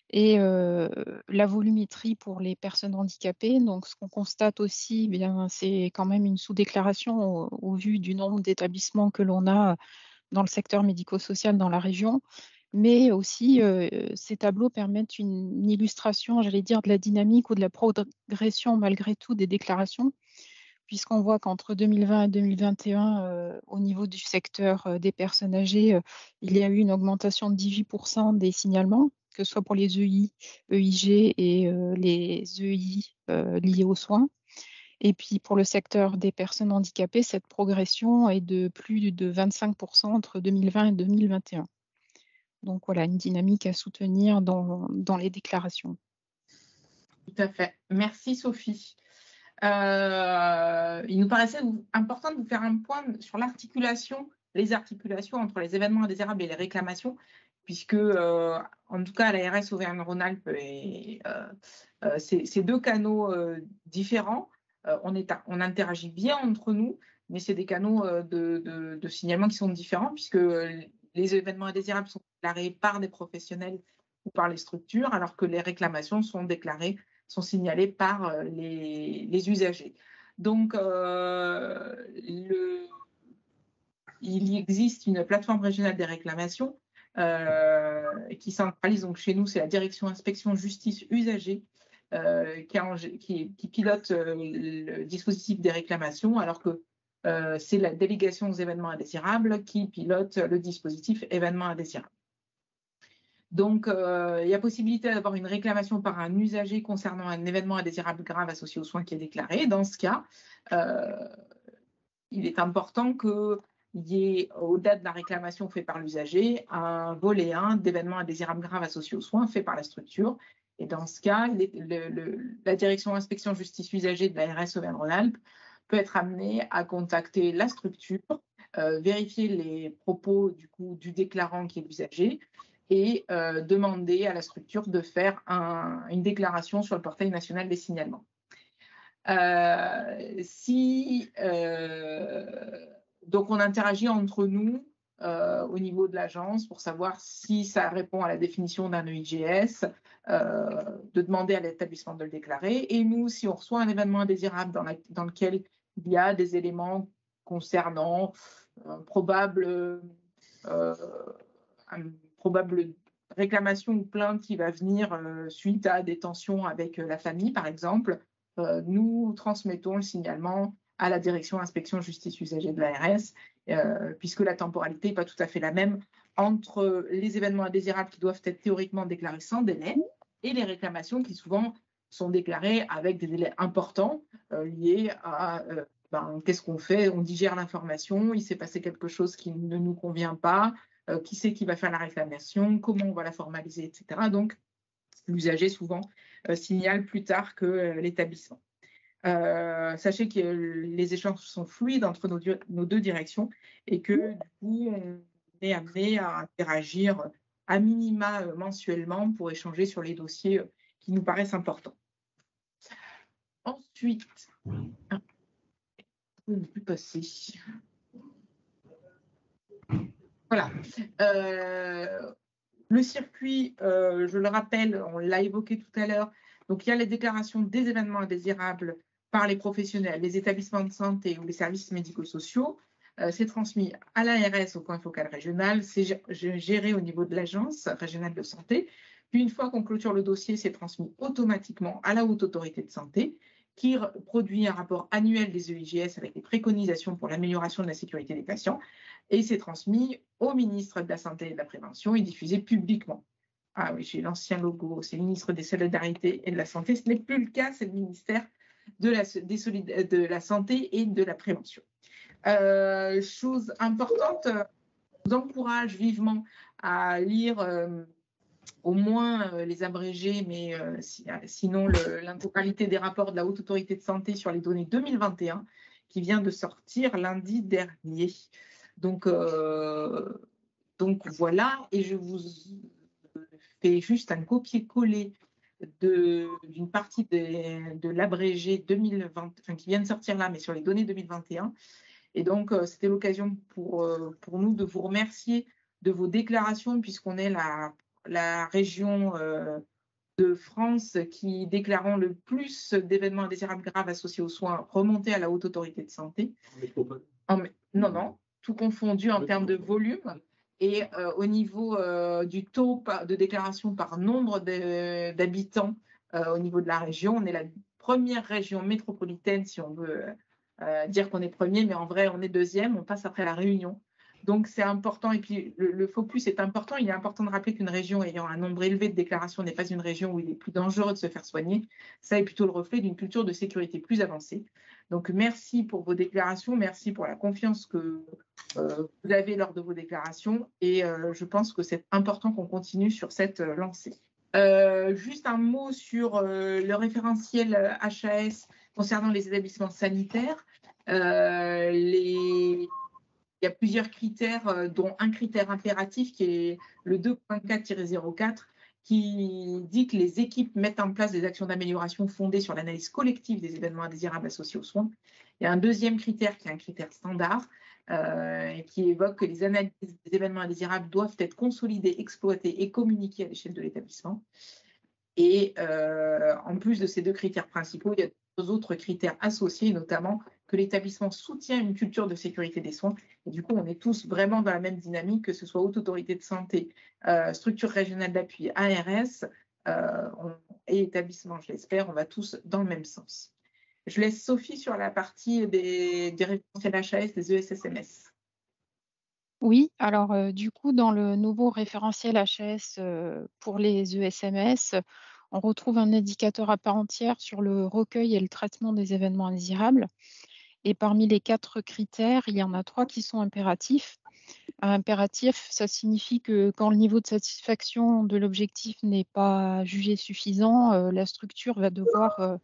et la volumétrie pour les personnes handicapées. Donc, ce qu'on constate aussi, bien, c'est quand même une sous-déclaration au vu du nombre d'établissements que l'on a dans le secteur médico-social dans la région. Mais aussi, ces tableaux permettent une illustration, j'allais dire, de la dynamique ou de la progression malgré tout des déclarations, puisqu'on voit qu'entre 2020 et 2021, au niveau du secteur des personnes âgées, il y a eu une augmentation de 18% des signalements, que ce soit pour les EI, EIG et les EI liés aux soins. Et puis pour le secteur des personnes handicapées, cette progression est de plus de 25% entre 2020 et 2021. Donc voilà, une dynamique à soutenir dans les déclarations. Tout à fait. Merci Sophie. Il nous paraissait important de vous faire un point sur les articulations entre les événements indésirables et les réclamations, puisque en tout cas à l'ARS Auvergne-Rhône-Alpes, c'est 2 canaux différents. On interagit bien entre nous, mais c'est des canaux de signalement qui sont différents, puisque les événements indésirables sont déclarés par des professionnels ou par les structures, alors que les réclamations sont signalées par les usagers. Donc, il existe une plateforme régionale des réclamations qui centralise, donc chez nous, c'est la direction inspection justice usagers qui pilote le dispositif des réclamations, alors que c'est la délégation aux événements indésirables qui pilote le dispositif événements indésirables. Donc, il y a possibilité d'avoir une réclamation par un usager concernant un événement indésirable grave associé aux soins qui est déclaré. Dans ce cas, il est important que il y ait, au-delà de la réclamation faite par l'usager, un volet 1 d'événements indésirables graves associés aux soins fait par la structure. Et dans ce cas, la direction inspection justice usager de l'ARS Auvergne-Rhône-Alpes peut être amenée à contacter la structure, vérifier les propos du déclarant qui est l'usager et demander à la structure de faire une déclaration sur le portail national des signalements. Donc, on interagit entre nous au niveau de l'agence pour savoir si ça répond à la définition d'un EIGS, de demander à l'établissement de le déclarer. Et nous, si on reçoit un événement indésirable dans lequel il y a des éléments concernant une probable réclamation ou plainte qui va venir suite à des tensions avec la famille, par exemple, nous transmettons le signalement à la direction inspection justice usager de l'ARS, puisque la temporalité n'est pas tout à fait la même entre les événements indésirables qui doivent être théoriquement déclarés sans délai et les réclamations qui souvent sont déclarées avec des délais importants liés à qu'est-ce qu'on fait, on digère l'information, il s'est passé quelque chose qui ne nous convient pas, qui c'est qui va faire la réclamation, comment on va la formaliser, etc. Donc, l'usager souvent signale plus tard que l'établissement. Sachez que les échanges sont fluides entre nos deux directions et que du coup, on est amené à interagir à minima mensuellement pour échanger sur les dossiers qui nous paraissent importants. Ensuite, je ne peux plus passer. Voilà. Le circuit, je le rappelle, on l'a évoqué tout à l'heure. Donc, il y a les déclarations des événements indésirables par les professionnels, les établissements de santé ou les services médico-sociaux. C'est transmis à l'ARS au point focal régional. C'est géré au niveau de l'agence régionale de santé. Puis, une fois qu'on clôture le dossier, c'est transmis automatiquement à la Haute Autorité de Santé qui produit un rapport annuel des EIGS avec des préconisations pour l'amélioration de la sécurité des patients. Et c'est transmis au ministre de la Santé et de la Prévention et diffusé publiquement. Ah oui, j'ai l'ancien logo, c'est le ministre des Solidarités et de la Santé. Ce n'est plus le cas, c'est le ministère de la Santé et de la Prévention. Chose importante, je vous encourage vivement à lire au moins les abrégés, mais sinon l'intégralité des rapports de la Haute Autorité de Santé sur les données 2021 qui vient de sortir lundi dernier. Donc voilà, et je vous fais juste un copier-coller d'une partie de l'abrégé 2020, enfin, qui vient de sortir là, mais sur les données 2021. Et donc, c'était l'occasion pour nous de vous remercier de vos déclarations, puisqu'on est la région de France qui déclarant le plus d'événements indésirables graves associés aux soins remontés à la Haute Autorité de Santé. Non, tout confondu en termes de volume. Et au niveau du taux de déclaration par nombre d'habitants au niveau de la région, on est la première région métropolitaine, si on veut dire qu'on est premier, mais en vrai, on est deuxième, on passe après la Réunion. Donc, c'est important. Et puis, le focus est important. Il est important de rappeler qu'une région ayant un nombre élevé de déclarations n'est pas une région où il est plus dangereux de se faire soigner. Ça est plutôt le reflet d'une culture de sécurité plus avancée. Donc, merci pour vos déclarations. Merci pour la confiance que vous avez lors de vos déclarations. Et je pense que c'est important qu'on continue sur cette lancée. Juste un mot sur le référentiel HAS concernant les établissements sanitaires. Il y a plusieurs critères, dont un critère impératif qui est le 2.4-04, qui dit que les équipes mettent en place des actions d'amélioration fondées sur l'analyse collective des événements indésirables associés aux soins. Il y a un deuxième critère qui est un critère standard, qui évoque que les analyses des événements indésirables doivent être consolidées, exploitées et communiquées à l'échelle de l'établissement. Et en plus de ces deux critères principaux, il y a deux autres critères associés, notamment que l'établissement soutient une culture de sécurité des soins. Et du coup, on est tous vraiment dans la même dynamique, que ce soit Haute Autorité de Santé, structure régionale d'appui, ARS et établissement, je l'espère, on va tous dans le même sens. Je laisse Sophie sur la partie des référentiels HAS, des ESSMS. Oui, alors du coup, dans le nouveau référentiel HAS pour les ESMS, on retrouve un indicateur à part entière sur le recueil et le traitement des événements indésirables. Et parmi les 4 critères, il y en a 3 qui sont impératifs. Un impératif, ça signifie que quand le niveau de satisfaction de l'objectif n'est pas jugé suffisant, la structure va devoir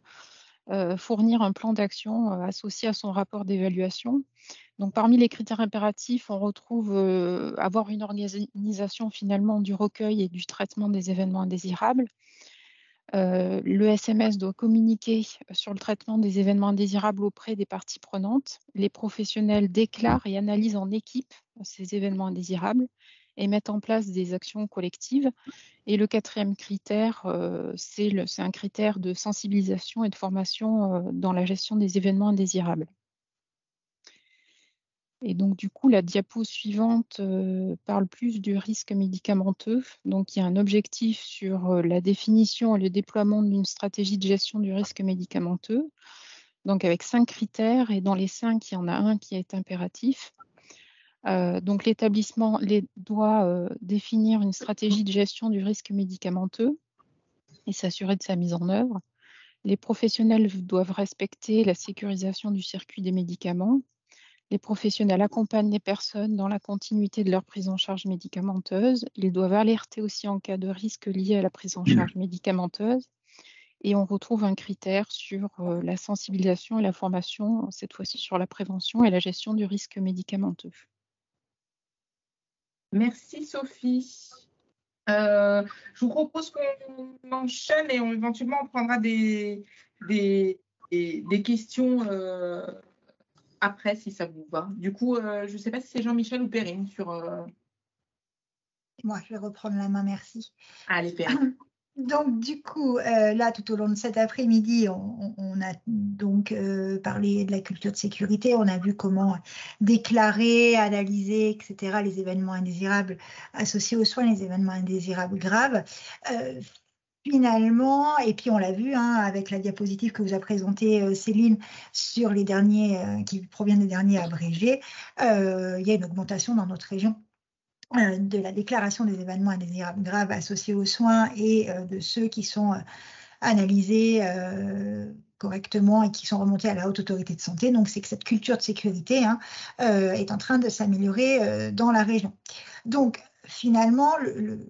fournir un plan d'action associé à son rapport d'évaluation. Donc, parmi les critères impératifs, on retrouve avoir une organisation finalement du recueil et du traitement des événements indésirables. Le SMS doit communiquer sur le traitement des événements indésirables auprès des parties prenantes. Les professionnels déclarent et analysent en équipe ces événements indésirables et mettent en place des actions collectives. Et le 4e critère, c'est un critère de sensibilisation et de formation dans la gestion des événements indésirables. Et donc, du coup, la diapo suivante parle plus du risque médicamenteux. Donc, il y a un objectif sur la définition et le déploiement d'une stratégie de gestion du risque médicamenteux. Donc, avec 5 critères, et dans les 5, il y en a un qui est impératif. Donc, l'établissement doit définir une stratégie de gestion du risque médicamenteux et s'assurer de sa mise en œuvre. Les professionnels doivent respecter la sécurisation du circuit des médicaments. Les professionnels accompagnent les personnes dans la continuité de leur prise en charge médicamenteuse. Ils doivent alerter aussi en cas de risque lié à la prise en charge médicamenteuse. Et on retrouve un critère sur la sensibilisation et la formation, cette fois-ci sur la prévention et la gestion du risque médicamenteux. Merci Sophie. Je vous propose qu'on enchaîne et éventuellement on prendra des questions après si ça vous va. Du coup, je ne sais pas si c'est Jean-Michel ou Perrine sur… Moi, je vais reprendre la main, merci. Allez, Perrine. Donc, du coup, là, tout au long de cet après-midi, on a donc parlé de la culture de sécurité. On a vu comment déclarer, analyser, etc., les événements indésirables associés aux soins, les événements indésirables graves. Finalement, et puis on l'a vu avec la diapositive que vous a présentée Céline sur les derniers, qui proviennent des derniers abrégés, il y a une augmentation dans notre région de la déclaration des événements indésirables graves associés aux soins et de ceux qui sont analysés correctement et qui sont remontés à la Haute Autorité de Santé. Donc, c'est que cette culture de sécurité est en train de s'améliorer dans la région. Donc, finalement, le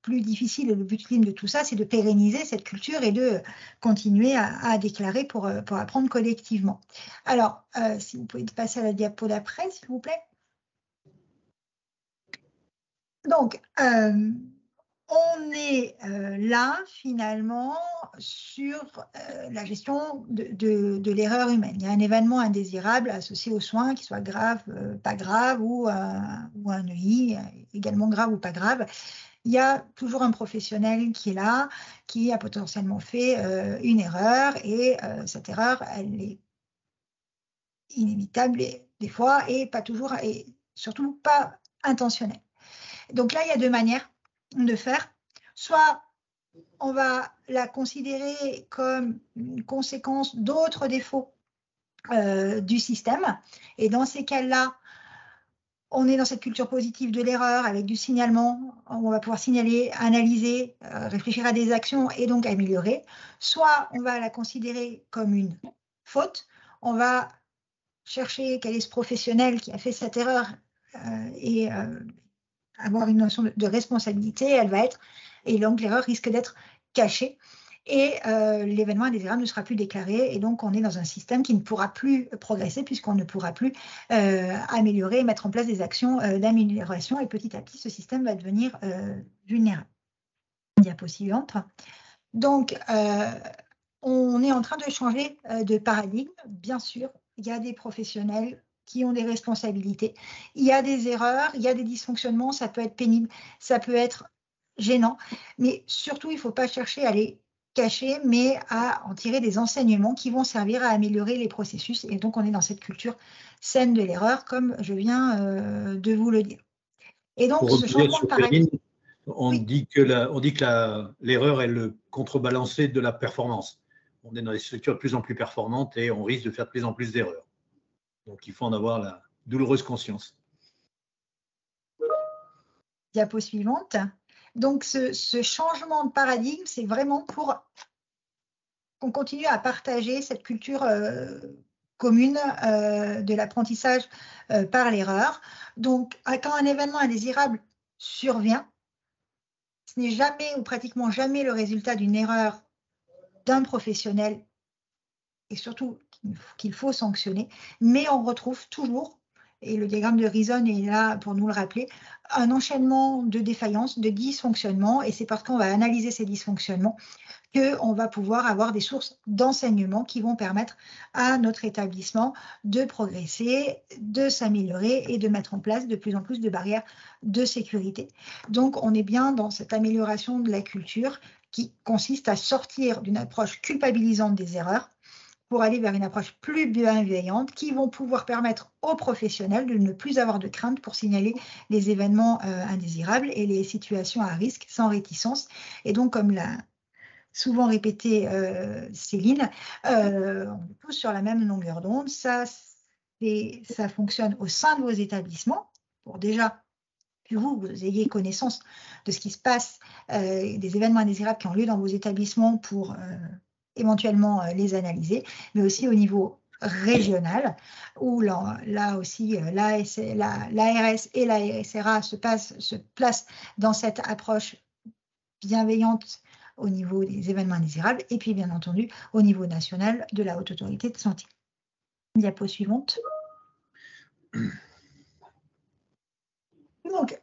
plus difficile et le but ultime de tout ça, c'est de pérenniser cette culture et de continuer à déclarer pour apprendre collectivement. Alors, si vous pouvez passer à la diapo d'après, s'il vous plaît. Donc, on est là, finalement, sur la gestion de l'erreur humaine. Il y a un événement indésirable associé aux soins, qu'il soit grave, pas grave, ou un EI, également grave ou pas grave. Il y a toujours un professionnel qui est là, qui a potentiellement fait une erreur, et cette erreur, elle est inévitable des fois, et pas toujours, et surtout pas intentionnelle. Donc là, il y a 2 manières de faire. Soit on va la considérer comme une conséquence d'autres défauts du système. Et dans ces cas-là, on est dans cette culture positive de l'erreur avec du signalement. On va pouvoir signaler, analyser, réfléchir à des actions et donc améliorer. Soit on va la considérer comme une faute. On va chercher quel est ce professionnel qui a fait cette erreur et avoir une notion de responsabilité, elle va être, et donc l'erreur risque d'être cachée, et l'événement indésirable ne sera plus déclaré, et donc on est dans un système qui ne pourra plus progresser puisqu'on ne pourra plus améliorer et mettre en place des actions d'amélioration, et petit à petit ce système va devenir vulnérable. Diapo suivante. Donc on est en train de changer de paradigme, bien sûr, il y a des professionnels qui ont des responsabilités. Il y a des erreurs, il y a des dysfonctionnements, ça peut être pénible, ça peut être gênant, mais surtout, il ne faut pas chercher à les cacher, mais à en tirer des enseignements qui vont servir à améliorer les processus. Et donc, on est dans cette culture saine de l'erreur, comme je viens de vous le dire. Et donc, pour ce changement de paradigme… on dit que l'erreur est le contrebalancé de la performance. On est dans des structures de plus en plus performantes et on risque de faire de plus en plus d'erreurs. Donc, il faut en avoir la douloureuse conscience. Diapo suivante. Donc, ce changement de paradigme, c'est vraiment pour qu'on continue à partager cette culture commune de l'apprentissage par l'erreur. Donc, quand un événement indésirable survient, ce n'est jamais ou pratiquement jamais le résultat d'une erreur d'un professionnel et surtout qu'il faut sanctionner, mais on retrouve toujours, et le diagramme de Reason est là pour nous le rappeler, un enchaînement de défaillances, de dysfonctionnements, et c'est parce qu'on va analyser ces dysfonctionnements qu'on va pouvoir avoir des sources d'enseignement qui vont permettre à notre établissement de progresser, de s'améliorer et de mettre en place de plus en plus de barrières de sécurité. Donc, on est bien dans cette amélioration de la culture qui consiste à sortir d'une approche culpabilisante des erreurs pour aller vers une approche plus bienveillante qui vont pouvoir permettre aux professionnels de ne plus avoir de crainte pour signaler les événements indésirables et les situations à risque sans réticence. Et donc, comme l'a souvent répété Céline, on est tous sur la même longueur d'onde. Ça fonctionne au sein de vos établissements pour déjà que vous ayez connaissance de ce qui se passe, des événements indésirables qui ont lieu dans vos établissements pour éventuellement les analyser, mais aussi au niveau régional, où là aussi l'ARS et la SRA se placent dans cette approche bienveillante au niveau des événements indésirables, et puis bien entendu au niveau national de la Haute Autorité de Santé. Diapo suivante. Donc,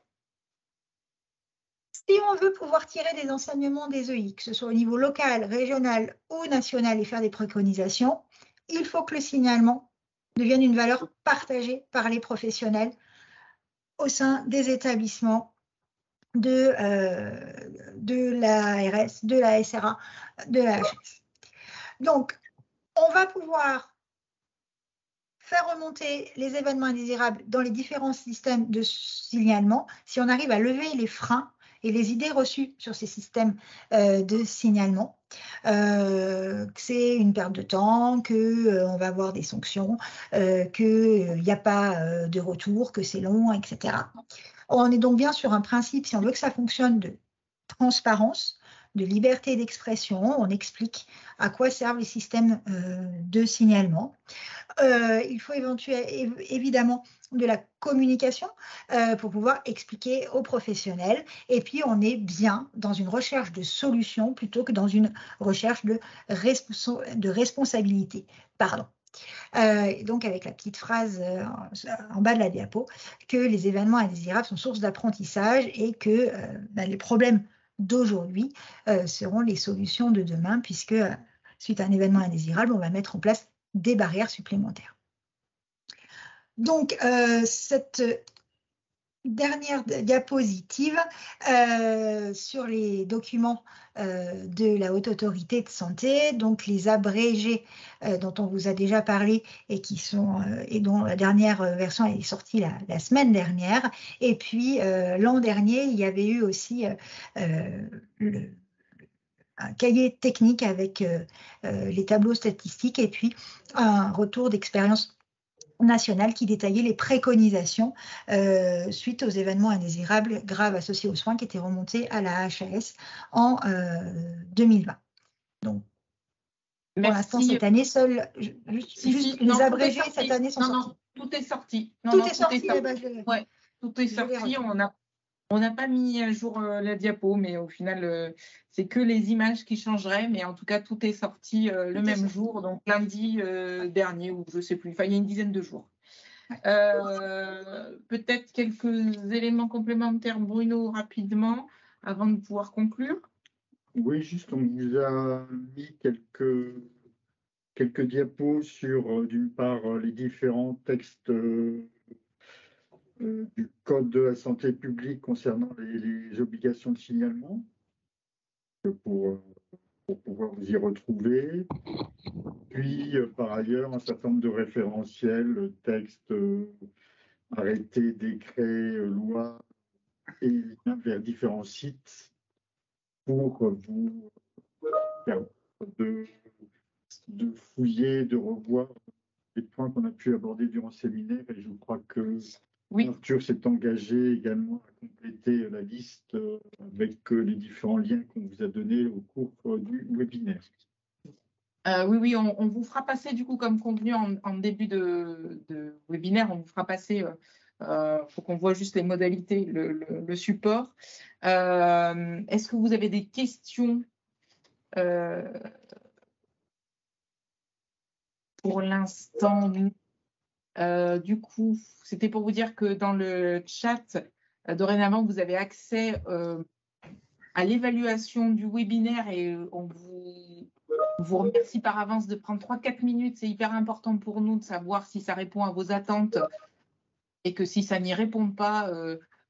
si on veut pouvoir tirer des enseignements des EI, que ce soit au niveau local, régional ou national, et faire des préconisations, il faut que le signalement devienne une valeur partagée par les professionnels au sein des établissements de l'ARS, de la SRA, de la HS. Donc, on va pouvoir faire remonter les événements indésirables dans les différents systèmes de signalement si on arrive à lever les freins et les idées reçues sur ces systèmes de signalement, que c'est une perte de temps, qu'on va avoir des sanctions, qu'il n'y a pas de retour, que c'est long, etc. On est donc bien sur un principe, si on veut que ça fonctionne, de transparence, de liberté d'expression. On explique à quoi servent les systèmes de signalement. Il faut évidemment de la communication pour pouvoir expliquer aux professionnels. Et puis, on est bien dans une recherche de solutions plutôt que dans une recherche de responsabilité. Pardon. Donc, avec la petite phrase en bas de la diapo, que les événements indésirables sont source d'apprentissage et que les problèmes d'aujourd'hui seront les solutions de demain, puisque suite à un événement indésirable, on va mettre en place des barrières supplémentaires. Donc, cette dernière diapositive sur les documents de la Haute Autorité de Santé, donc les abrégés dont on vous a déjà parlé et qui sont et dont la dernière version est sortie la semaine dernière. Et puis l'an dernier, il y avait eu aussi un cahier technique avec les tableaux statistiques et puis un retour d'expérience nationale qui détaillait les préconisations suite aux événements indésirables graves associés aux soins qui étaient remontés à la HAS en 2020. Donc, pour l'instant, cette année, seuls les abrégés cette année sont sortis. Non, tout est sorti. Tout est sorti. Tout est sorti. On n'a pas mis à jour la diapo, mais au final, c'est que les images qui changeraient. Mais en tout cas, tout est sorti le même jour, donc lundi dernier, ou je ne sais plus. Enfin, il y a une dizaine de jours. Peut-être quelques éléments complémentaires, Bruno, rapidement, avant de pouvoir conclure. Oui, juste, on vous a mis quelques diapos sur, d'une part, les différents textes du Code de la santé publique concernant les obligations de signalement, pour pouvoir vous y retrouver. Puis, par ailleurs, un certain nombre de référentiels, textes, arrêtés, décrets, lois, et liens vers différents sites pour vous permettre de fouiller, de revoir les points qu'on a pu aborder durant le séminaire. Et je crois que Arthur s'est engagé également à compléter la liste avec les différents liens qu'on vous a donnés au cours du webinaire. Oui, on vous fera passer du coup comme convenu en début de webinaire, on vous fera passer, faut qu'on voit juste les modalités, le support. Est-ce que vous avez des questions pour l'instant? Du coup, c'était pour vous dire que dans le chat, dorénavant, vous avez accès à l'évaluation du webinaire et on vous remercie par avance de prendre 3-4 minutes. C'est hyper important pour nous de savoir si ça répond à vos attentes et que si ça n'y répond pas,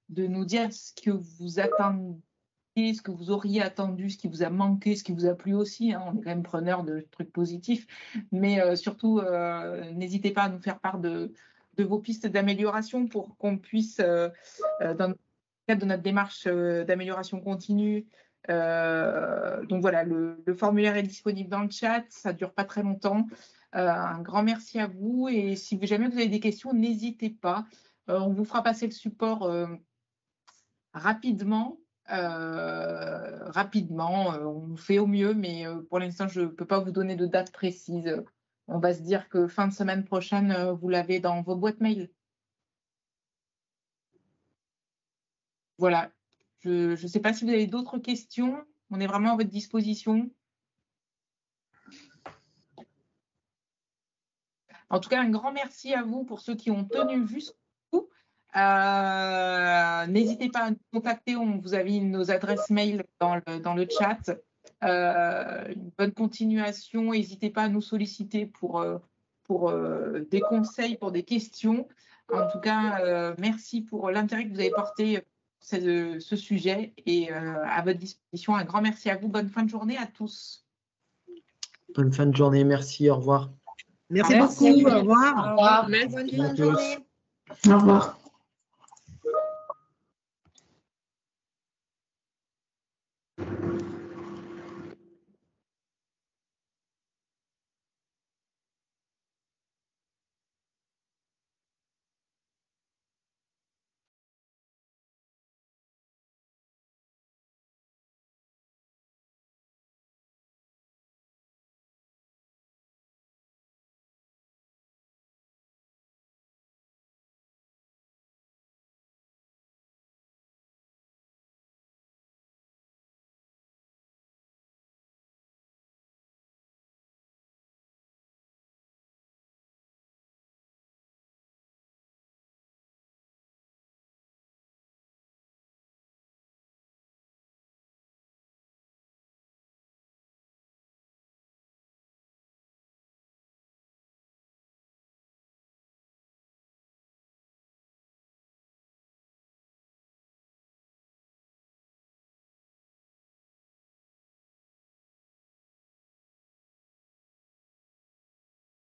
de nous dire ce que vous attendez, ce que vous auriez attendu, ce qui vous a manqué, ce qui vous a plu aussi. Hein. On est quand même preneur de trucs positifs. Mais surtout, n'hésitez pas à nous faire part de vos pistes d'amélioration pour qu'on puisse, dans le cadre de notre démarche d'amélioration continue, donc voilà, le formulaire est disponible dans le chat, ça ne dure pas très longtemps. Un grand merci à vous et si jamais vous avez des questions, n'hésitez pas. On vous fera passer le support rapidement. On fait au mieux, mais pour l'instant, je ne peux pas vous donner de date précise. On va se dire que fin de semaine prochaine, vous l'avez dans vos boîtes mail. Voilà. Je ne sais pas si vous avez d'autres questions. On est vraiment à votre disposition. En tout cas, un grand merci à vous pour ceux qui ont tenu jusqu'au bout. N'hésitez pas à nous contacter. On vous a mis nos adresses mail dans le chat. Une bonne continuation. N'hésitez pas à nous solliciter pour des conseils, pour des questions. En tout cas, merci pour l'intérêt que vous avez porté ce sujet et à votre disposition. Un grand merci à vous. Bonne fin de journée à tous. Bonne fin de journée. Merci. Au revoir. Merci beaucoup. Au revoir. Au revoir. Bonne fin de journée. Au revoir.